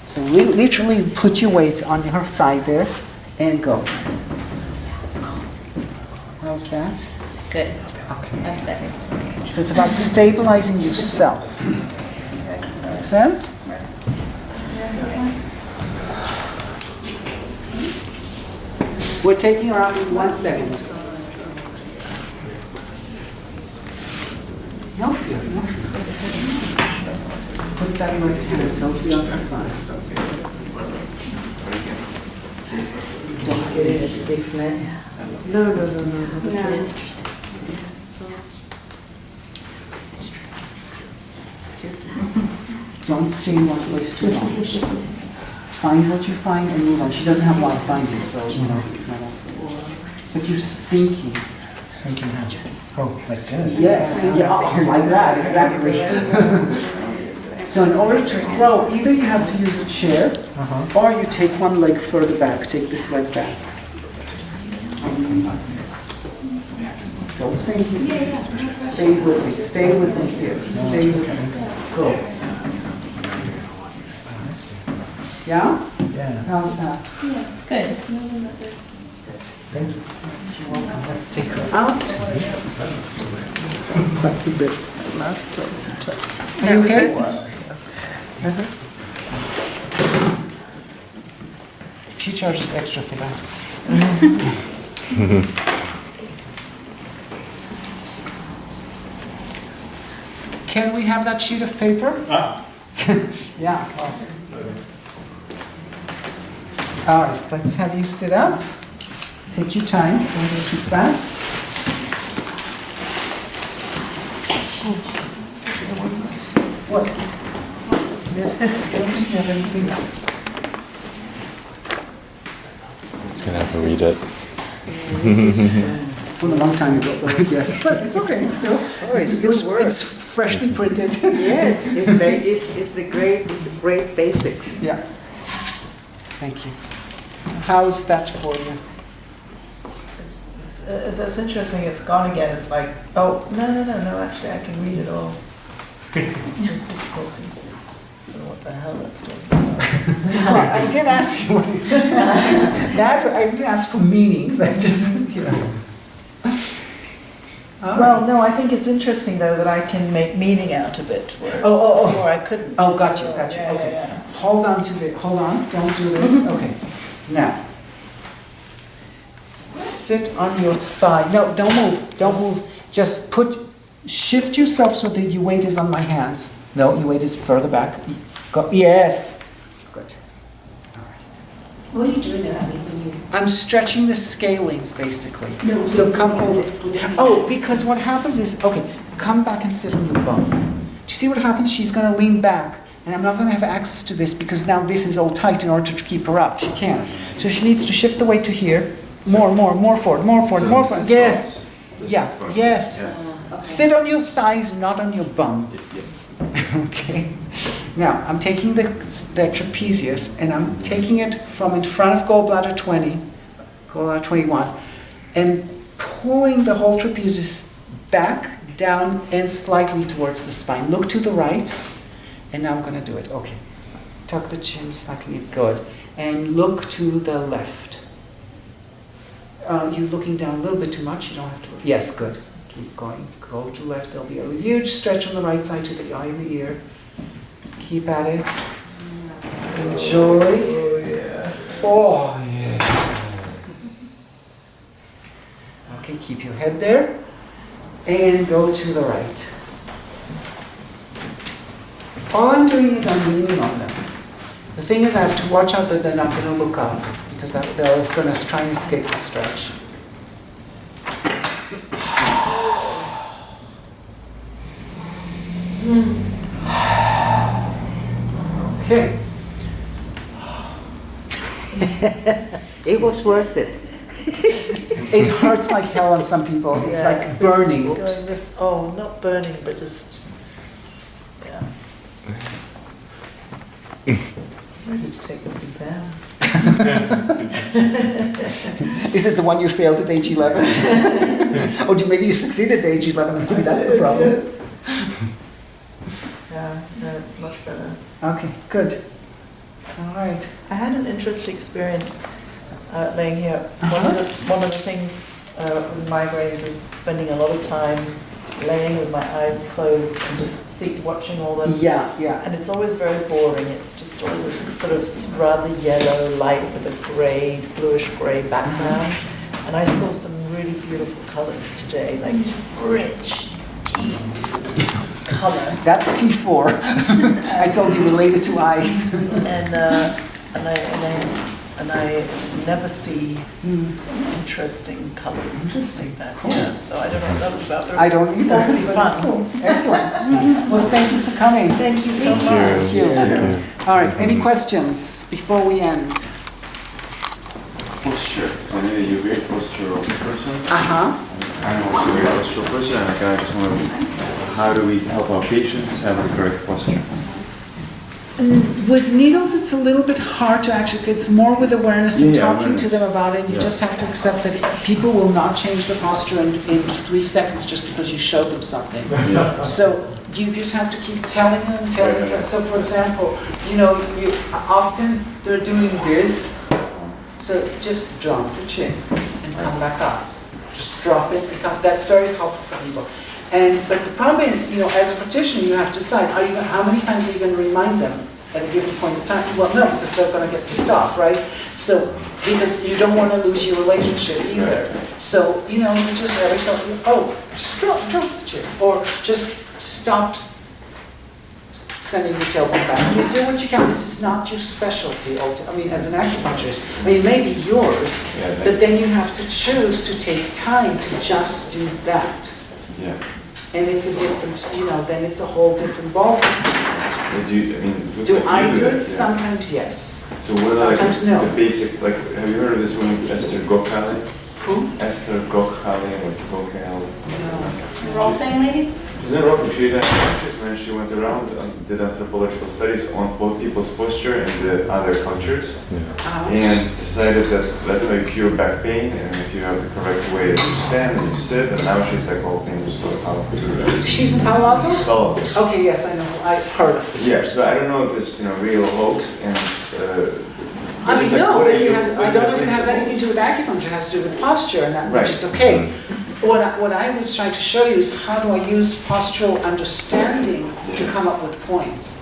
So literally put your weight on her thigh there and go. How's that? Good. Okay. That's better. So it's about stabilizing yourself. Make sense? We're taking her out in 1 second. No fear, no fear. Put that left hand totally on her thigh. Don't get it a stiff neck. No. Don't stay in one place too long. Find what you find and move on. She doesn't have a lot of finding, so it's not but you're sinking. Sinking how? Oh, like this? Yes, like that, exactly. So in order to grow, either you have to use a chair, or you take one leg further back. Take this leg back. Don't sink. Stay with me. Stay with me here. Stay with me. Go. Yeah? Yeah. How's that? Yeah, it's good. Thank you. You're welcome. Let's take her out. What is it? Last place. Are you okay? She charges extra for that. Can we have that sheet of paper? Yeah. All right, let's have you sit up. Take your time, don't go too fast. What? It's gonna have to read it. From a long time ago, yes, but it's okay. It's still. It's freshly printed. Yes, it's the great basics. Yeah. Thank you. How's that for you? That's interesting. It's gone again. It's like, oh no. Actually, I can read it all. With difficulty. I don't know what the hell that's doing. I didn't ask you. That I didn't ask for meanings. I just, Well, no, I think it's interesting though that I can make meaning out of it. Whereas before I couldn't. Oh, got you. Okay. Yeah. Hold on, don't do this. Okay. Now, sit on your thigh. No, don't move. Just shift yourself so that your weight is on my hands. No, your weight is further back. Go, yes. Good. All right. What are you doing there, Abby, when you... I'm stretching the scalenes, basically. No, so come over. this. Oh, because what happens is, okay, come back and sit on your bum. Do you see what happens? She's going to lean back. And I'm not going to have access to this because now this is all tight in order to keep her up. She can't. So she needs to shift the weight to here. More forward. Yes. Yeah. Yes. Sit on your thighs, not on your bum. Okay. Now, I'm taking the trapezius and I'm taking it from in front of gallbladder 20, gallbladder 21, and pulling the whole trapezius back, down, and slightly towards the spine. Look to the right. And now I'm going to do it. Okay. Tuck the chin slightly. Good. And look to the left. You're looking down a little bit too much. You don't have to. Yes, good. Keep going. Go to left. There'll be a huge stretch on the right side to the eye and the ear. Keep at it. Enjoy. Oh, yeah. Oh, yeah. Okay, keep your head there. And go to the right. All I'm doing is I'm leaning on them. The thing is I have to watch out that they're not going to look up because they're always going to try and escape the stretch. Okay. It was worth it. It hurts like hell on some people. It's like burning. Oh, not burning, but just, yeah. Ready to take this exam. Is it the one you failed at age 11? Or maybe you succeeded at age 11 and maybe that's the problem. Yes. Yeah, no, it's much better. Okay, good. All right. I had an interesting experience laying here. One of the things with migraines is spending a lot of time laying with my eyes closed and just watching all the... Yeah. And it's always very boring. It's just all this sort of rather yellow light with a grey, bluish-grey background. And I saw some really beautiful colours today, like rich, deep colour. That's T4. I told you related to eyes. And I never see interesting colours like that. Cool. Yeah, so I don't know what that was about. But it I was don't either. awfully But fun. it's cool. Excellent. Well, thank you for coming. Thank you so much. Thank you. All right, any questions before we end? Posture. I know you're a very postural person. Uh-huh. I'm also a very postural person, and I just want to, how do we help our patients have the correct posture? With needles, it's a little bit hard to actually, it's more with awareness and talking to them about it. You just have to accept that people will not change their posture in 3 seconds just because you showed them something. Yeah. So you just have to keep telling them. So for example, you often they're doing this. So just drop the chin and come back up. Just drop it and come. That's very helpful for people. But the problem is, as a practitioner, you have to decide, how many times are you going to remind them at a given point of time? Well, no, because they're going to get pissed off, right? So, because you don't want to lose your relationship either. So, you just every so just drop the chair. Or just stop sending your tailbone back. You do what you can. This is not your specialty, as an acupuncturist. It may be yours, but then you have to choose to take time to just do that. Yeah. And it's a different, then it's a whole different ballgame. Do I do it? Sometimes yes. So what are sometimes no. The basic, have you heard of this woman, Esther Gokhale? Who? Esther Gokhale or Gokhale. No. The roll thing lady? She's not roll, she's an acupuncturist, and she went around and did anthropological studies on both people's posture and the other cultures. Uh-huh. And decided that that's how you cure back pain, and if you have the correct way to stand and you sit, and now she's like all things about how to do that. She's in Palo Alto? Palo Alto. Okay, yes, I know. I've heard of this. Yeah, so I don't know if it's real hoax, and I don't know if it has anything to do with acupuncture. It has to do with posture, and that, which is okay. What I was trying to show you is how do I use postural understanding to come up with points.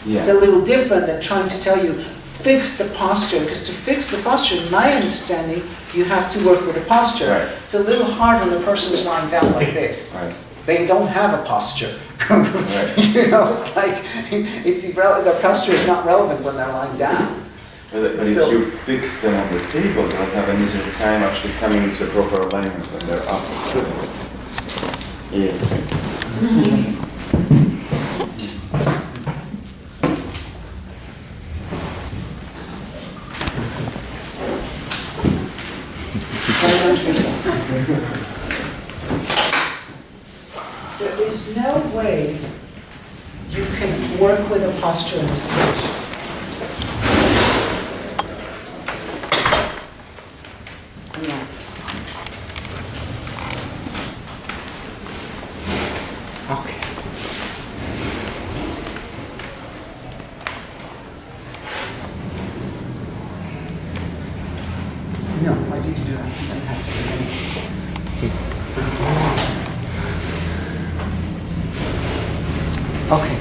Yeah. It's a little different than trying to tell you, fix the posture, because to fix the posture, in my understanding, you have to work with the posture. Right. It's a little hard when the person is lying down like this. Right. They don't have a posture. It's like, their posture is not relevant when they're lying down. But if you fix them on the table, they'll have an easier time actually coming into proper alignment when they're up. Yeah. There is no way you can work with a posture in this position. Relax. Okay. No, why did you do that? You don't have to do anything. Okay,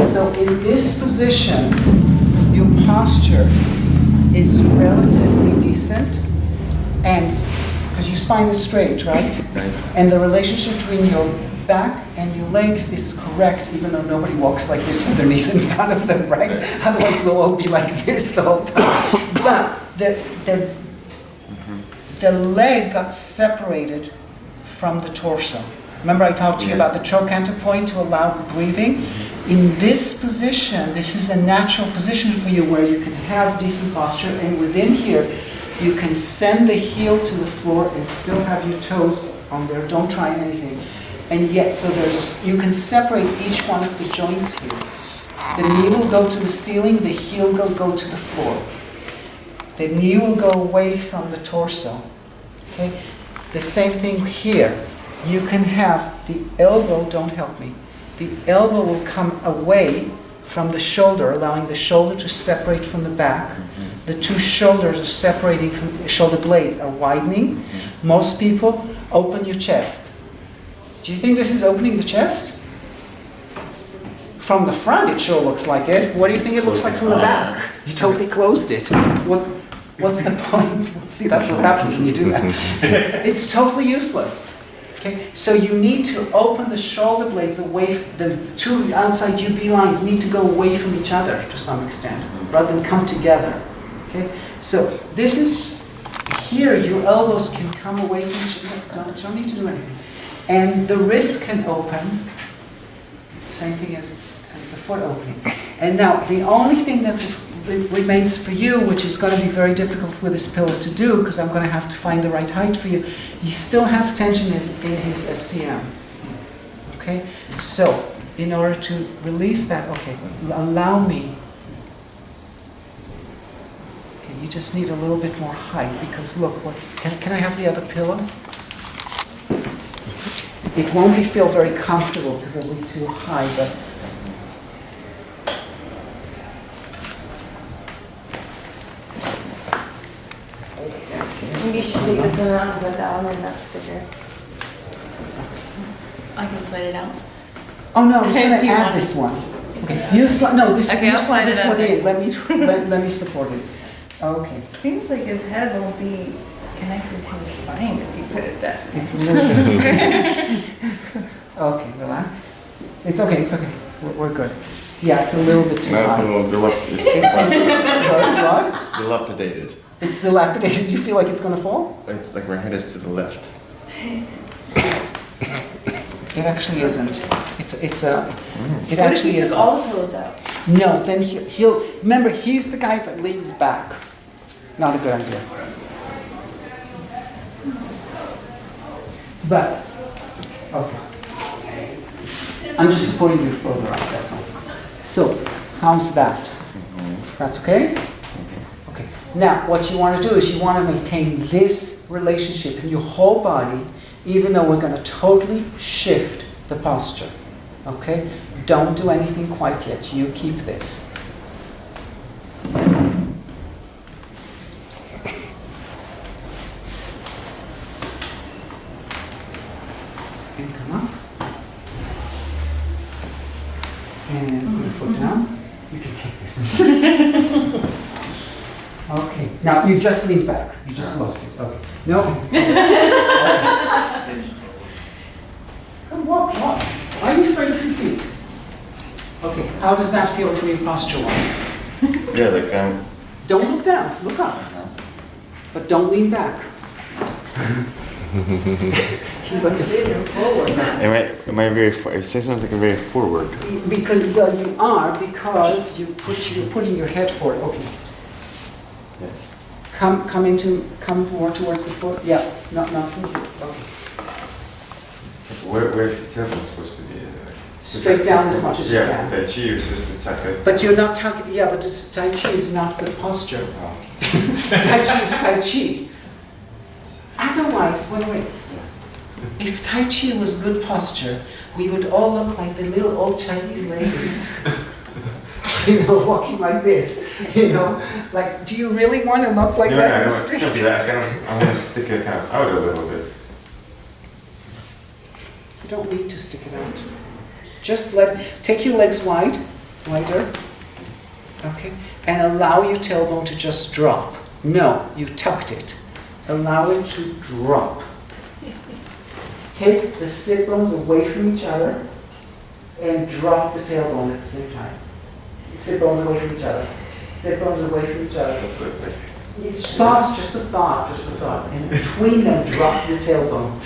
so in this position, your posture is relatively decent, and because your spine is straight, right? Right. And the relationship between your back and your legs is correct, even though nobody walks like this with their knees in front of them, right? Otherwise, we'll all be like this the whole time. But the leg got separated from the torso. Remember I talked to you about the trochanter point to allow breathing? In this position, this is a natural position for you where you can have decent posture, and within here, you can send the heel to the floor and still have your toes on there. Don't try anything. And yet, so you can separate each one of the joints here. The knee will go to the ceiling, the heel will go to the floor. The knee will go away from the torso. Okay? The same thing here. You can have the elbow, don't help me, the elbow will come away from the shoulder, allowing the shoulder to separate from the back. The two shoulders are separating from, shoulder blades are widening. Most people open your chest. Do you think this is opening the chest? From the front it sure looks like it. What do you think it looks like from the back? You totally closed it. What's the point? See, that's what happens when you do that. So it's totally useless. Okay, so you need to open the shoulder blades away, the two outside UB lines need to go away from each other to some extent, rather than come together. Okay, so this is, here your elbows can come away from each other, don't need to do anything. And the wrist can open, same thing as the foot opening. And now, the only thing that remains for you, which is going to be very difficult with this pillow to do, because I'm going to have to find the right height for you, he still has tension in his SCM. Okay? So, in order to release that, okay, allow me. Okay, you just need a little bit more height, because look, can I have the other pillow? It won't feel very comfortable because it'll be too high, but you should leave this in and put that one in, that's bigger. I can slide it out. Oh no, I was going If to you add want. this one. Okay, you slide. No, this. Okay, you I'll slide slide this it one out. in. Let me support it. Okay. Seems like his head won't be connected to his spine if you put it that. It's a little bit. Okay, relax. It's okay. It's okay. We're good. Yeah, it's a little bit too high. Sorry, what? It's dilapidated. It's dilapidated. You feel like it's going to fall? It's like my head is to the left. It actually isn't. It What actually if you is. took all the pillows out? No, then he'll remember he's the guy that leans back. Not a good idea. But okay. I'm just supporting you further up, that's all. So, how's that? That's okay? Okay. Now, what you want to do is you want to maintain this relationship in your whole body, even though we're going to totally shift the posture. Okay? Don't do anything quite yet. You keep this. And come up. And put your foot down. You can take this. Okay. Now you just leaned back. You just lost it. Okay. No. Come walk. Why are you afraid of your feet? Okay. How does that feel for you posture-wise? Yeah, like Don't look down. Look up. But don't lean back. He's like leaning forward now. Am I very? It sounds like I'm very forward. Because you are because you're putting your head forward. Okay. Yeah. Come more towards the foot. Yeah. Not from here. Okay. Where's the tailbone supposed to be? Straight down as much as you Yeah, can. Tai Chi, you're supposed to tuck it. But you're not tucking. Yeah, but Tai Chi is not good posture. Tai Chi is Tai Chi. Otherwise, wait. If Tai Chi was good posture, we would all look like the little old Chinese ladies. Walking like this. Like, do you really want to look like that on the street? I want to stick it kind of out a little bit. You don't need to stick it out. Just take your legs wider, okay, and allow your tailbone to just drop. No, you tucked it. Allow it to drop. Take the sit bones away from each other and drop the tailbone at the same time. Sit bones away from each other. Sit bones away from each other. Just a thought. And between them, drop your tailbone.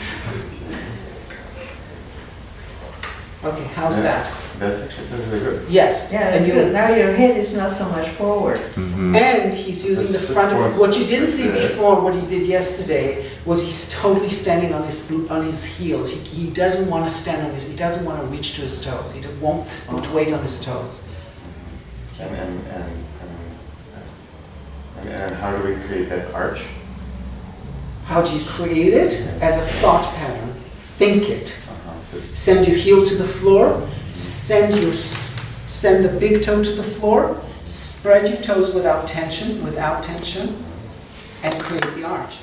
Okay, how's that? That's actually really good. Yes. Yeah, that's good. Now your head is not so much forward. Mm-hmm. And he's using the front. What you didn't see before, what he did yesterday, was he's totally standing on his heels. He doesn't want to stand on he doesn't want to reach to his toes. He won't put weight on his toes. And how do we create that arch? How do you create it? As a thought pattern. Think it. Send your heel to the floor. Send the big toe to the floor. Spread your toes without tension, and create the arch.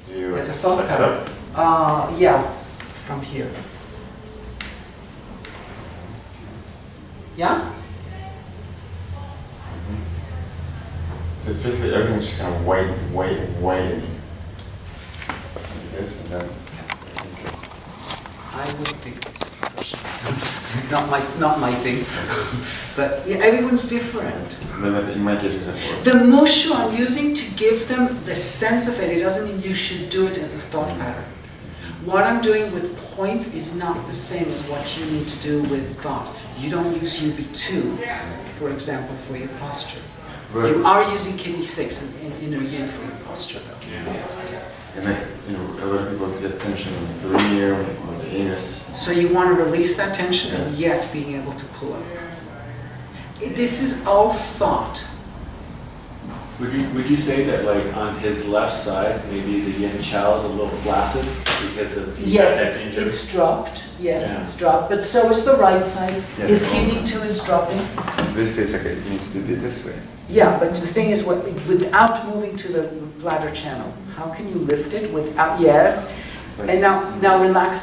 Do you as a thought pattern? Yeah, from here. Yeah? So it's basically everything's just kind of widening. Like this, and then I would do this. not my thing. But yeah, everyone's different. in my case, example. The motion I'm using to give them the sense of it, it doesn't mean you should do it as a thought pattern. What I'm doing with points is not the same as what you need to do with thought. You don't use UB2, for example, for your posture. Right. You are using kidney 6 in inner yin for your posture, though. And then, a lot of people get tension on the perineum, on the anus. So you want to release that tension and yet being able to pull it. This is all thought. Would you say that like on his left side, maybe the yin chow is a little flaccid because of Yes, it's dropped. Yes, yeah. It's dropped. But so is the right side. Yeah, his kidney 2 is dropping. Basically, it's like it needs to be this way. Yeah, but the thing is, without moving to the bladder channel, how can you lift it without? Yes. And now relax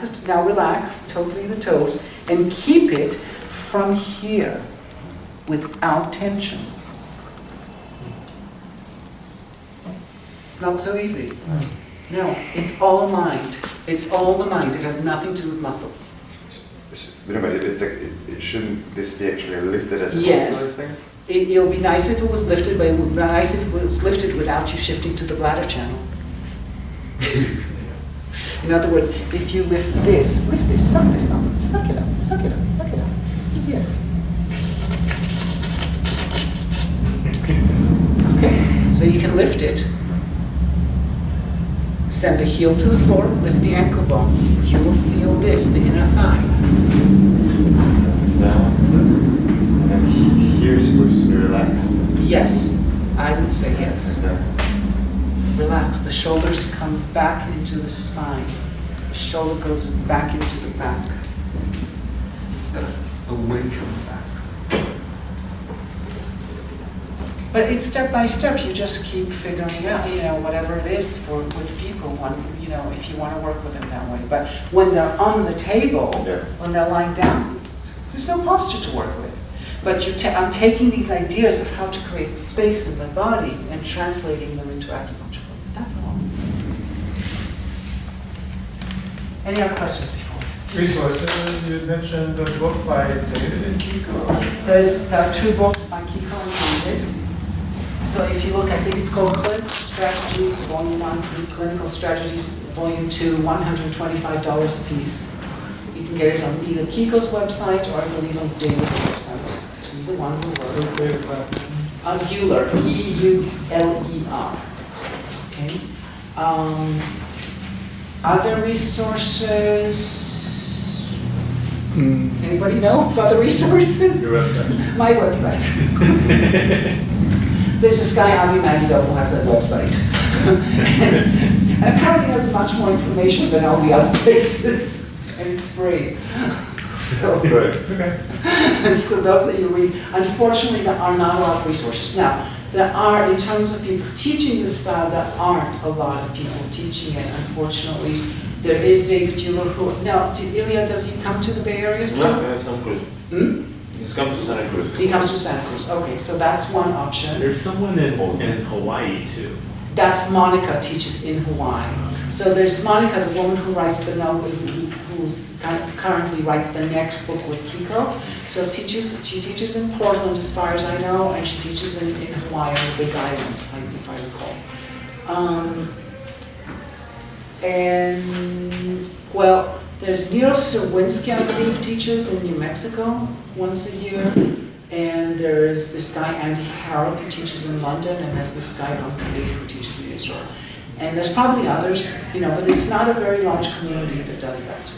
totally the toes and keep it from here without tension. It's not so easy. No, it's all mind. It's all the mind. It has nothing to do with muscles. But it's like it shouldn't this be actually lifted as a yes. thing? It'll be nice if it was lifted, but it would be nice if it was lifted without you shifting to the bladder channel. In other words, if you lift this, suck this up, suck it up. Here. Okay, so you can lift it. Send the heel to the floor, lift the ankle bone. You will feel this, the inner thigh. Down. And then here is supposed to be relaxed. Yes, I would say yes. Okay. Relax. The shoulders come back into the spine. The shoulder goes back into the back instead of away from the back. But it's step by step. You just keep figuring out, whatever it is with people. If you want to work with them that way. But when they're on the table, when they're lying down, there's no posture to work with. But I'm taking these ideas of how to create space in the body and translating them into acupuncture points. That's all. Any other questions before? Resources, you mentioned a book by David and Kiiko. There are 2 books by Kiiko and David. So if you look, I think it's called Clinical Strategies, Volume 1, Clinical Strategies, Volume 2, $125 a piece. You can get it on either Kiiko's website or I believe on David's website. Either one will work. Euler, E-U-L-E-R. Okay. Other resources? Anybody know of other resources? Your website. My website. There's this guy, Avi Magidoff, who has that website. And apparently has much more information than all the other places. And it's free. So, so those that you read. Unfortunately, there are not a lot of resources. Now, there are, in terms of people teaching this style, there aren't a lot of people teaching it. Unfortunately, There is David Euler who, now, Ilya, does he come to the Bay Area still? No, Santa Cruz. He's come to Santa Cruz. He comes to Santa Cruz, okay, so that's one option. There's someone in Hawaii too. That's Monica teaches in Hawaii. So there's Monica, the woman who writes the novel, who currently writes the next book with Kiiko. So she teaches in Portland as far as I know, and she teaches in Hawaii on the Big Island, if I recall. And, well, there's Neil Serwinski, I believe, teaches in New Mexico once a year. And there's this guy, Andy Harrop, who teaches in London, and there's this guy, Ron Khalif, who teaches in Israel. And there's probably others, but it's not a very large community that does that.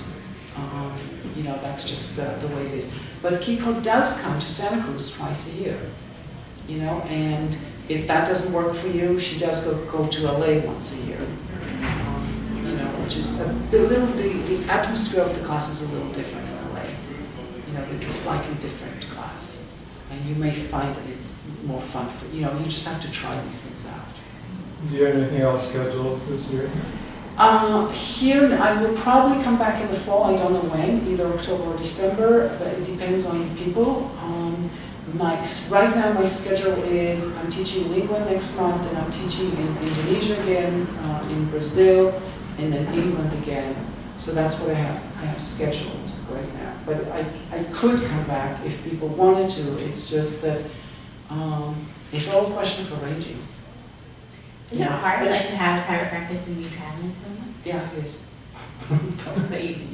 That's just the way it is. But Kiiko does come to Santa Cruz twice a year, and if that doesn't work for you, she does go to LA once a year. Which is the atmosphere of the class is a little different in LA. It's a slightly different class. And you may find that it's more fun for, you just have to try these things out. Do you have anything else scheduled this year? Here, I will probably come back in the fall, I don't know when, either October or December, but it depends on people. Right now my schedule is, I'm teaching in England next month, and I'm teaching in Indonesia again, in Brazil, and then England again. So that's what I have scheduled right now. But I could come back if people wanted to. It's just that it's all a question of arranging. Is it hard to have a private practice and be traveling somewhere? Yeah, it is. But it's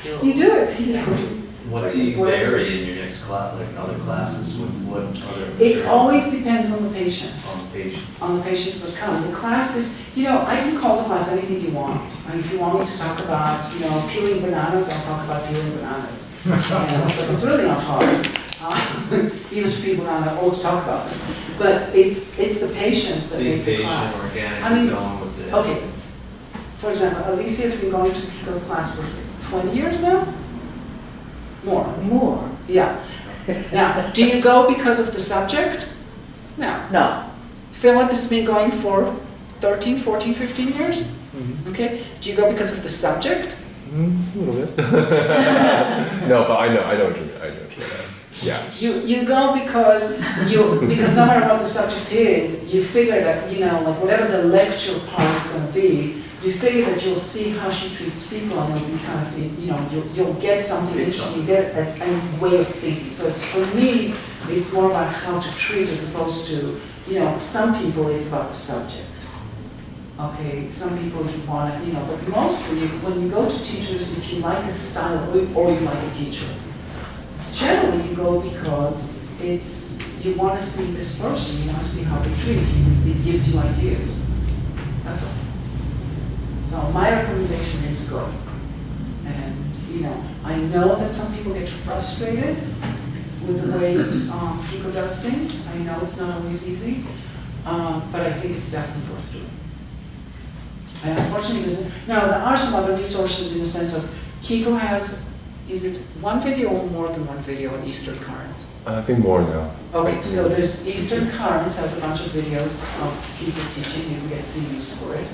doable. You do it, What do you vary in your next class, like other classes? What other? It always depends on the patient. On the patient. On the patients that come. The class is, I can call the class anything you want. And if you want me to talk about, peeling bananas, I'll talk about peeling bananas. It's really not hard. Either to peel bananas or to talk about them. But it's the patients that make the class. Organic, going with it. Okay. For example, Alicia's been going to Kiiko's class for 20 years now? More. Yeah. Now, do you go because of the subject? No. No. Philip has been going for 13, 14, 15 years? Mm-hmm. Okay. Do you go because of the subject? A little bit. No, but I know what you mean. Yeah. You go because no matter what the subject is, you figure that, like whatever the lecture part is going to be, you figure that you'll see how she treats people, and you'll be kind of, you'll get something interesting, you get a way of thinking. So for me, it's more about how to treat as opposed to, some people it's about the subject. Okay, some people you want to, but mostly when you go to teachers, if you like a style or you like a teacher, generally you go because you want to see this person, you want to see how they treat you, it gives you ideas. That's all. So my recommendation is go. And, I know that some people get frustrated with the way Kiiko does things. I know it's not always easy, but I think it's definitely worth doing. And unfortunately, now there are some other resources in the sense of Kiiko has, is it one video or more than one video on Eastern Currents? I think more now. Okay, so there's Eastern Currents has a bunch of videos of Kiiko teaching. You can get CDs for it.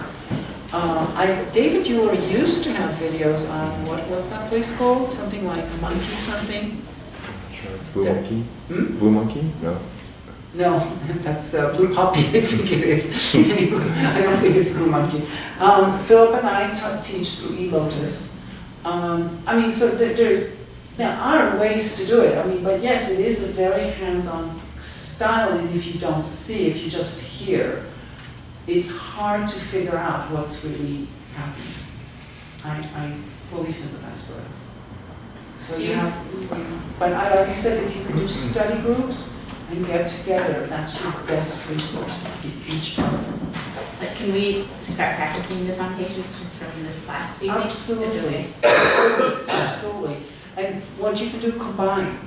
David Euler used to have videos on what's that place called? Something like Monkey something? Sure. Blue Monkey? Blue Monkey? No. No, that's Blue Poppy, I think it is. Anyway, I don't think it's Blue Monkey. Philip and I teach through eLotus. So there are ways to do it. But yes, it is a very hands-on style, and if you don't see, if you just hear, it's hard to figure out what's really happening. I fully sympathize with it. So but like I said, if you can do study groups and get together, that's your best resources, is each other. Like, can we start practicing this on patients just from this class? Do you think? Absolutely. Absolutely. And what you can do, combine.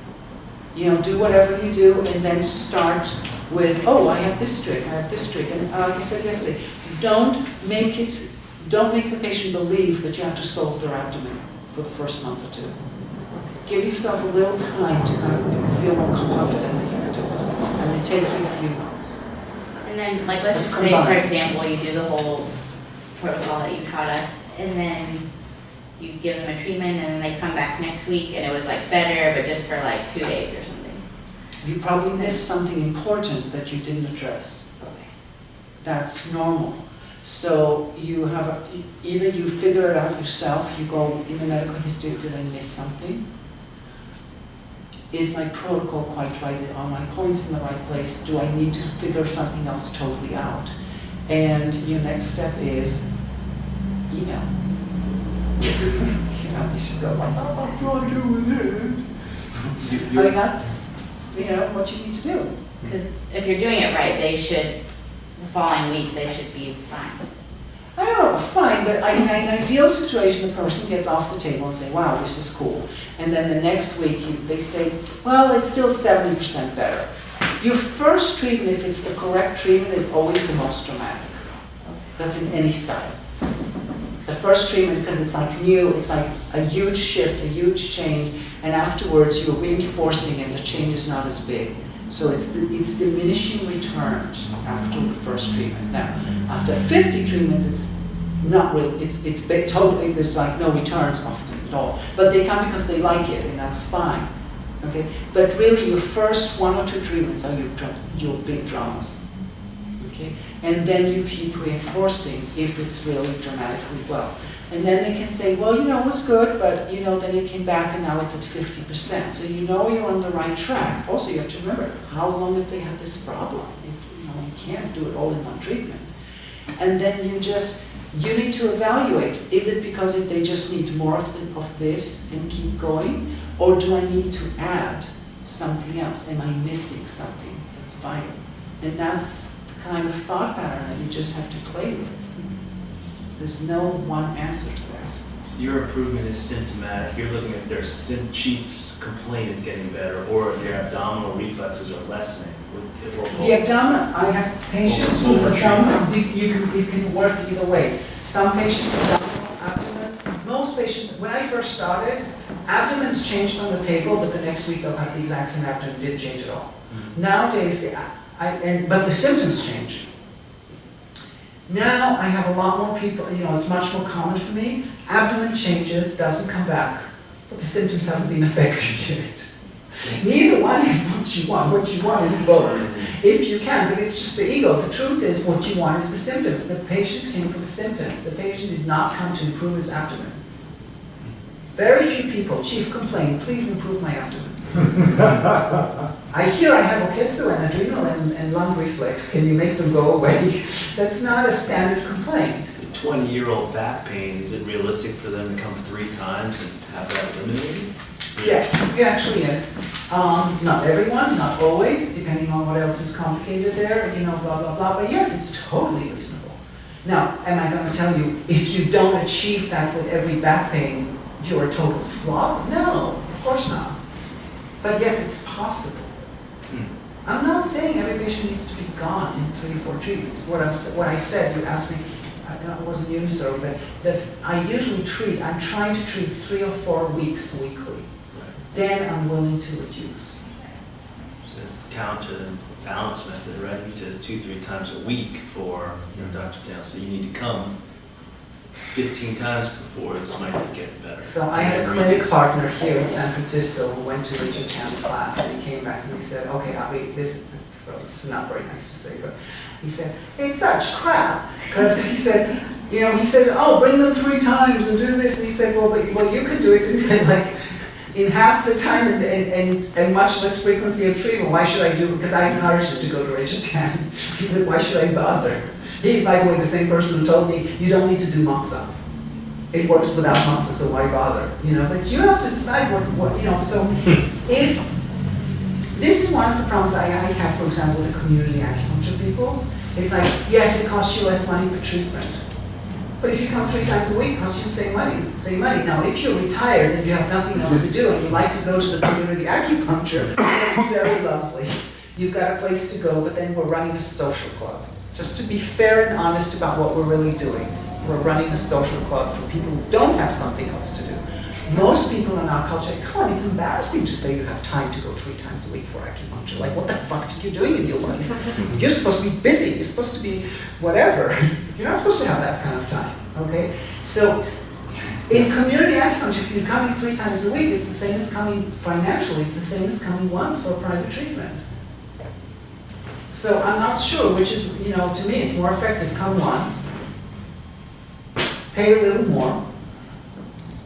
Do whatever you do, and then start with, I have this trick, I have this trick. And like I said yesterday, don't make the patient believe that you have to solve their abdomen for the first month or two. Give yourself a little time to kind of feel more confident that you can do it. And it takes you a few months. And then, let's just say, for example, you do the whole protocol that you taught us, and then you give them a treatment and then they come back next week and it was like better, but just for like 2 days or something. You probably missed something important that you didn't address. That's normal. So you have, either you figure it out yourself, you go in the medical history, did I miss something? Is my protocol quite right? Are my points in the right place? Do I need to figure something else totally out? And your next step is email. You just go like, oh, what do I do with this? I mean, that's, what you need to do. Because if you're doing it right, the following week, they should be fine. I don't know, fine, but in an ideal situation, the person gets off the table and say, wow, this is cool. And then the next week, they say, well, it's still 70% better. Your first treatment, if it's the correct treatment, is always the most dramatic. That's in any style. The first treatment, because it's like new, it's like a huge shift, a huge change, and afterwards you're reinforcing and the change is not as big. So it's diminishing returns after the first treatment. Now, after 50 treatments, it's not really, it's big, totally, there's like no returns often at all. But they come because they like it, and that's fine. Okay? But really, your first 1 or 2 treatments are your big dramas. Okay? And then you keep reinforcing if it's really dramatically well. And then they can say, well, it was good, but, then it came back and now it's at 50%. So you're on the right track. Also, you have to remember, how long have they had this problem? You can't do it all in one treatment. And then you need to evaluate, is it because they just need more of this and keep going? Or do I need to add something else? Am I missing something that's vital? And that's the kind of thought pattern that you just have to play with. There's no one answer to that. So your improvement is symptomatic. You're looking at their chief's complaint is getting better, or if their abdominal reflexes are lessening. The abdominal, I have patients whose abdominal, it can work either way. Some patients abdomens, most patients, when I first started, abdomens changed on the table, but the next week they'll have the exact same abdomen, didn't change at all. Nowadays, but the symptoms change. Now I have a lot more people, it's much more common for me. Abdomen changes, doesn't come back, but the symptoms haven't been affected yet. Neither one is what you want. What you want is both, if you can, but it's just the ego. The truth is, what you want is the symptoms. The patient came for the symptoms. The patient did not come to improve his abdomen. Very few people, chief complaint, please improve my abdomen. I hear I have Oketsu and Adrenal and lung reflex. Can you make them go away? That's not a standard complaint. The 20-year-old back pain, is it realistic for them to come 3 times and have that eliminated? Yeah, it actually is. Not everyone, not always, depending on what else is complicated there, blah, blah, blah. But yes, it's totally reasonable. Now, am I going to tell you, if you don't achieve that with every back pain, you're a total flop? No, of course not. But yes, it's possible. I'm not saying every patient needs to be gone in 3 or 4 treatments. What I said, you asked me, it wasn't you, so that I usually treat, I'm trying to treat 3 or 4 weeks weekly. Then I'm willing to reduce. So it's counterbalance method, right? He says 2-3 times a week for Dr. Dale. So you need to come 15 times before this might get better. So I had a clinic partner here in San Francisco who went to Richard Tan's class, and he came back and he said, okay, Avi, this is not very nice to say, but he said, it's such crap. Because he said, he says, oh, bring them 3 times and do this. And he said, well, you can do it in half the time and much less frequency of treatment. Why should I do it? Because I encouraged him to go to Richard Tan. He said, why should I bother? He's, by the way, the same person who told me, you don't need to do Moxi. It works without Moxi, so why bother? It's like, you have to decide what so if, this is one of the problems I have, for example, with the community acupuncture people. It's like, yes, it costs you less money per treatment. But if you come 3 times a week, it costs you the same money. Now, if you're retired and you have nothing else to do and you like to go to the community acupuncture, that's very lovely. You've got a place to go, but then we're running a social club. Just to be fair and honest about what we're really doing. We're running a social club for people who don't have something else to do. Most people in our culture, come on, it's embarrassing to say you have time to go 3 times a week for acupuncture. Like, what the fuck are you doing in your life? You're supposed to be busy. You're supposed to be whatever. You're not supposed to have that kind of time. Okay? So in community acupuncture, if you're coming 3 times a week, it's the same as coming financially, it's the same as coming once for private treatment. So I'm not sure which is, to me, it's more effective, come once, pay a little more,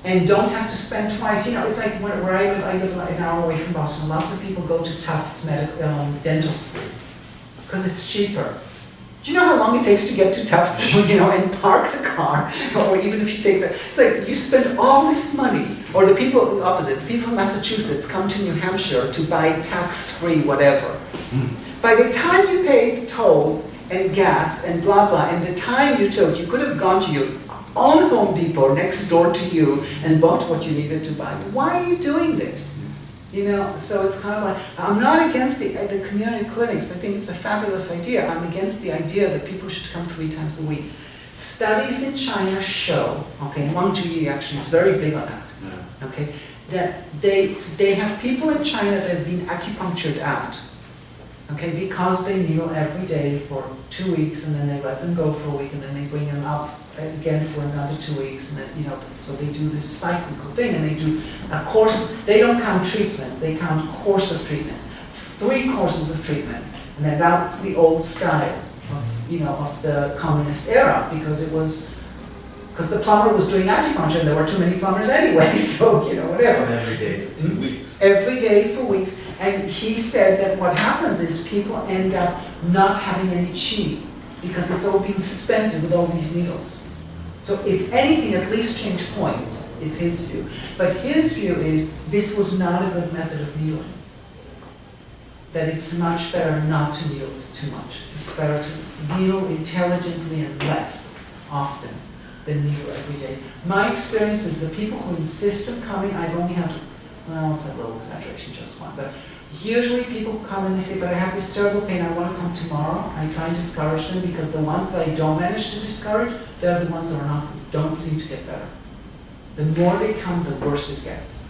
and don't have to spend twice. It's like where I live like an hour away from Boston. Lots of people go to Tufts dental school because it's cheaper. Do you know how long it takes to get to Tufts, and park the car? Or even if you take it's like you spend all this money, or the people, the opposite, the people from Massachusetts come to New Hampshire to buy tax-free whatever. By the time you paid tolls and gas and blah, blah, and the time you took, you could have gone to your own Home Depot next door to you and bought what you needed to buy. Why are you doing this? So it's kind of like, I'm not against the community clinics. I think it's a fabulous idea. I'm against the idea that people should come 3 times a week. Studies in China show, okay, Wang Zhuyi actually is very big on that, okay, that they have people in China that have been acupunctured out, okay, because they kneel every day for 2 weeks and then they let them go for a week and then they bring them up again for another 2 weeks, and then, so they do this cyclical thing, and they do a course. They don't count treatment, they count course of treatment, 3 courses of treatment, and then that's the old style of the communist era, because the plumber was doing acupuncture, and there were too many plumbers anyway, so whatever. And every day for 2 weeks. Every day for weeks, and he said that what happens is people end up not having any qi, because it's all being spent with all these needles. So if anything, at least change points, is his view. But his view is this was not a good method of kneeling. That it's much better not to kneel too much. It's better to kneel intelligently and less often than kneel every day. My experience is the people who insist on coming, I've only had, it's a little exaggeration, just one, but usually people come and they say, but I have this terrible pain, I want to come tomorrow. I try and discourage them, because the ones that I don't manage to discourage, they're the ones that don't seem to get better. The more they come, the worse it gets.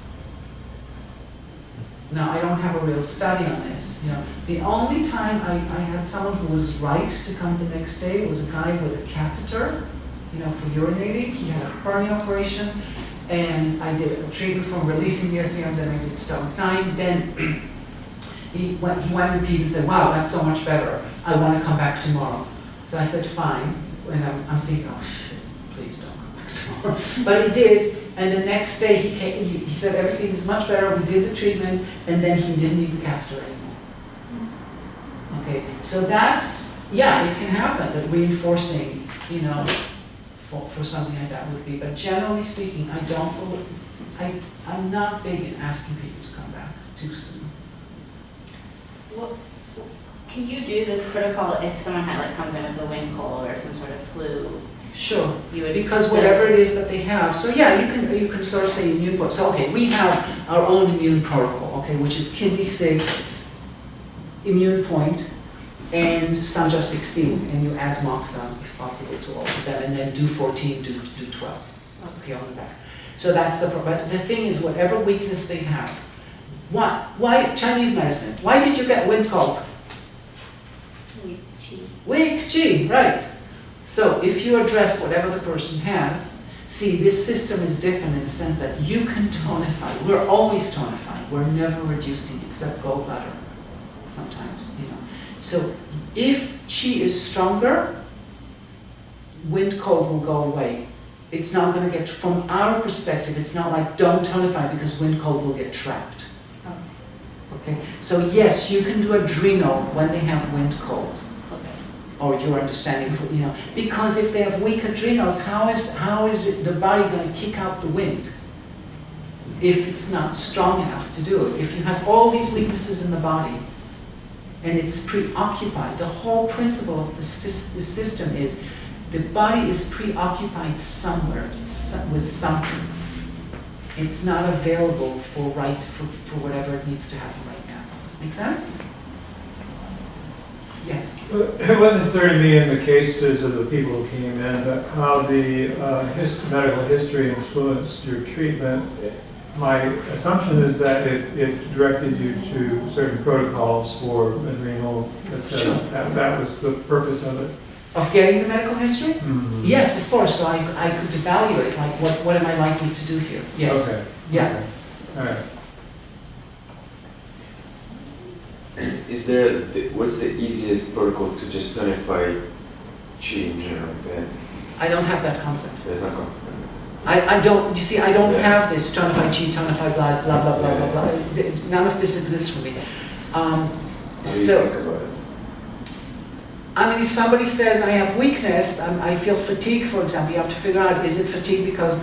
Now, I don't have a real study on this. The only time I had someone who was right to come the next day, it was a guy with a catheter, for urinating. He had a hernia operation, and I did a treatment for releasing the SDM, and then I did stomach 9. Then he went and peed and said, wow, that's so much better. I want to come back tomorrow. So I said, fine. And I'm thinking, oh shit, please don't come back tomorrow. But he did, and the next day he came, he said everything is much better, we did the treatment, and then he didn't need the catheter anymore. Okay, so that's, it can happen, that reinforcing, for something like that would be, but generally speaking, I'm not big in asking people to come back too soon. Well, can you do this protocol if someone comes in with a wind cold or some sort of flu? Sure, You would because still- whatever it is that they have. So you can sort of say immune protocol. So okay, we have our own immune protocol, okay, which is Kidney 6, Immune Point, and Sanjo 16, and you add Moxi, if possible, to all of them, and then do 14, do 12, okay, on the back. So that's but the thing is, whatever weakness they have, why Chinese medicine? Why did you get wind cold? Weak qi, right. So if you address whatever the person has, see, this system is different in the sense that you can tonify. We're always tonifying. We're never reducing, except gallbladder sometimes, So if qi is stronger, wind cold will go away. It's not going to get, from our perspective, it's not like don't tonify because wind cold will get trapped. Okay, so yes, you can do adrenal when they have wind cold. Or your understanding, because if they have weak adrenals, how is it the body going to kick out the wind if it's not strong enough to do it? If you have all these weaknesses in the body and it's preoccupied, the whole principle of the system is the body is preoccupied somewhere with something. It's not available for whatever it needs to happen right now. Make sense? Yes. It wasn't clear to me in the cases of the people who came in but how the medical history influenced your treatment. My assumption is that it directed you to certain protocols for adrenal, etc. Sure. That was the purpose of it. Of getting the medical history? Mhm. Yes, of course, so I could evaluate, like, what am I likely to do here? Yes. Okay. Yeah. Okay. All right. Is there, what's the easiest protocol to just tonify chi in general? I don't have that concept. There's no concept. I don't, you see, I don't Yeah. have this tonify chi, tonify blood, blah, blah, blah, blah, blah. None of this exists for me. How do you So, think about it? I mean, if somebody says I have weakness, I feel fatigue, for example, you have to figure out, is it fatigue because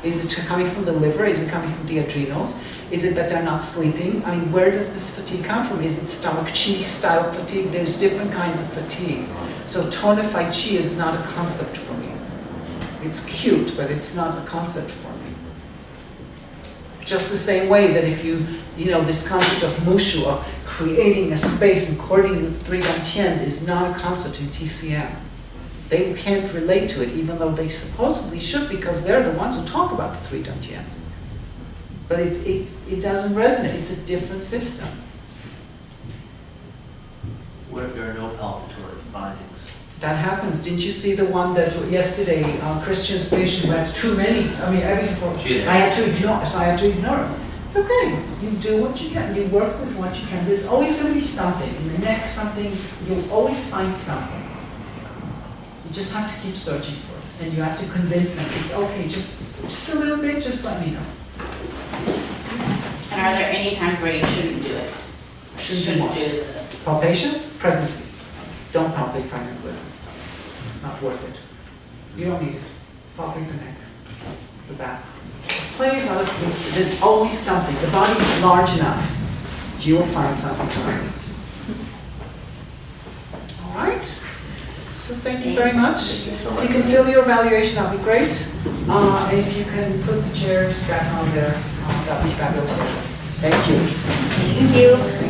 is it coming from the liver, is it coming from the adrenals, is it that they're not sleeping? I mean, where does this fatigue come from? Is it stomach chi style fatigue? There's different kinds of fatigue. So tonify chi is not a concept for me. It's cute, but it's not a concept for me. Just the same way that if you this concept of mushu, of creating a space and coordinating the three dantians is not a concept in TCM. They can't relate to it, even though they supposedly should, because they're the ones who talk about the three dantians. But it doesn't resonate, it's a different system. What if there are no palpatory findings? That happens. Didn't you see the one that yesterday, Christian's patient who had too many, I mean, I had to ignore, so I had to ignore him. It's okay. You do what you can. You work with what you can. There's always going to be something. In the neck, something, you'll always find something. You just have to keep searching for it. And you have to convince them, it's okay, just a little bit, just let me know. And are there any times where you shouldn't do it? Shouldn't do the palpation? Pregnancy. Don't palpate pregnant women. Not worth it. You don't need it. Palpate the neck, the back. There's plenty of other things. There's always something. The body is large enough. You will find something for it. All right. So thank you very much. If you can fill your evaluation, that'll be great. If you can put the chairs back on there, that'll be fabulous also. Thank you. Thank you.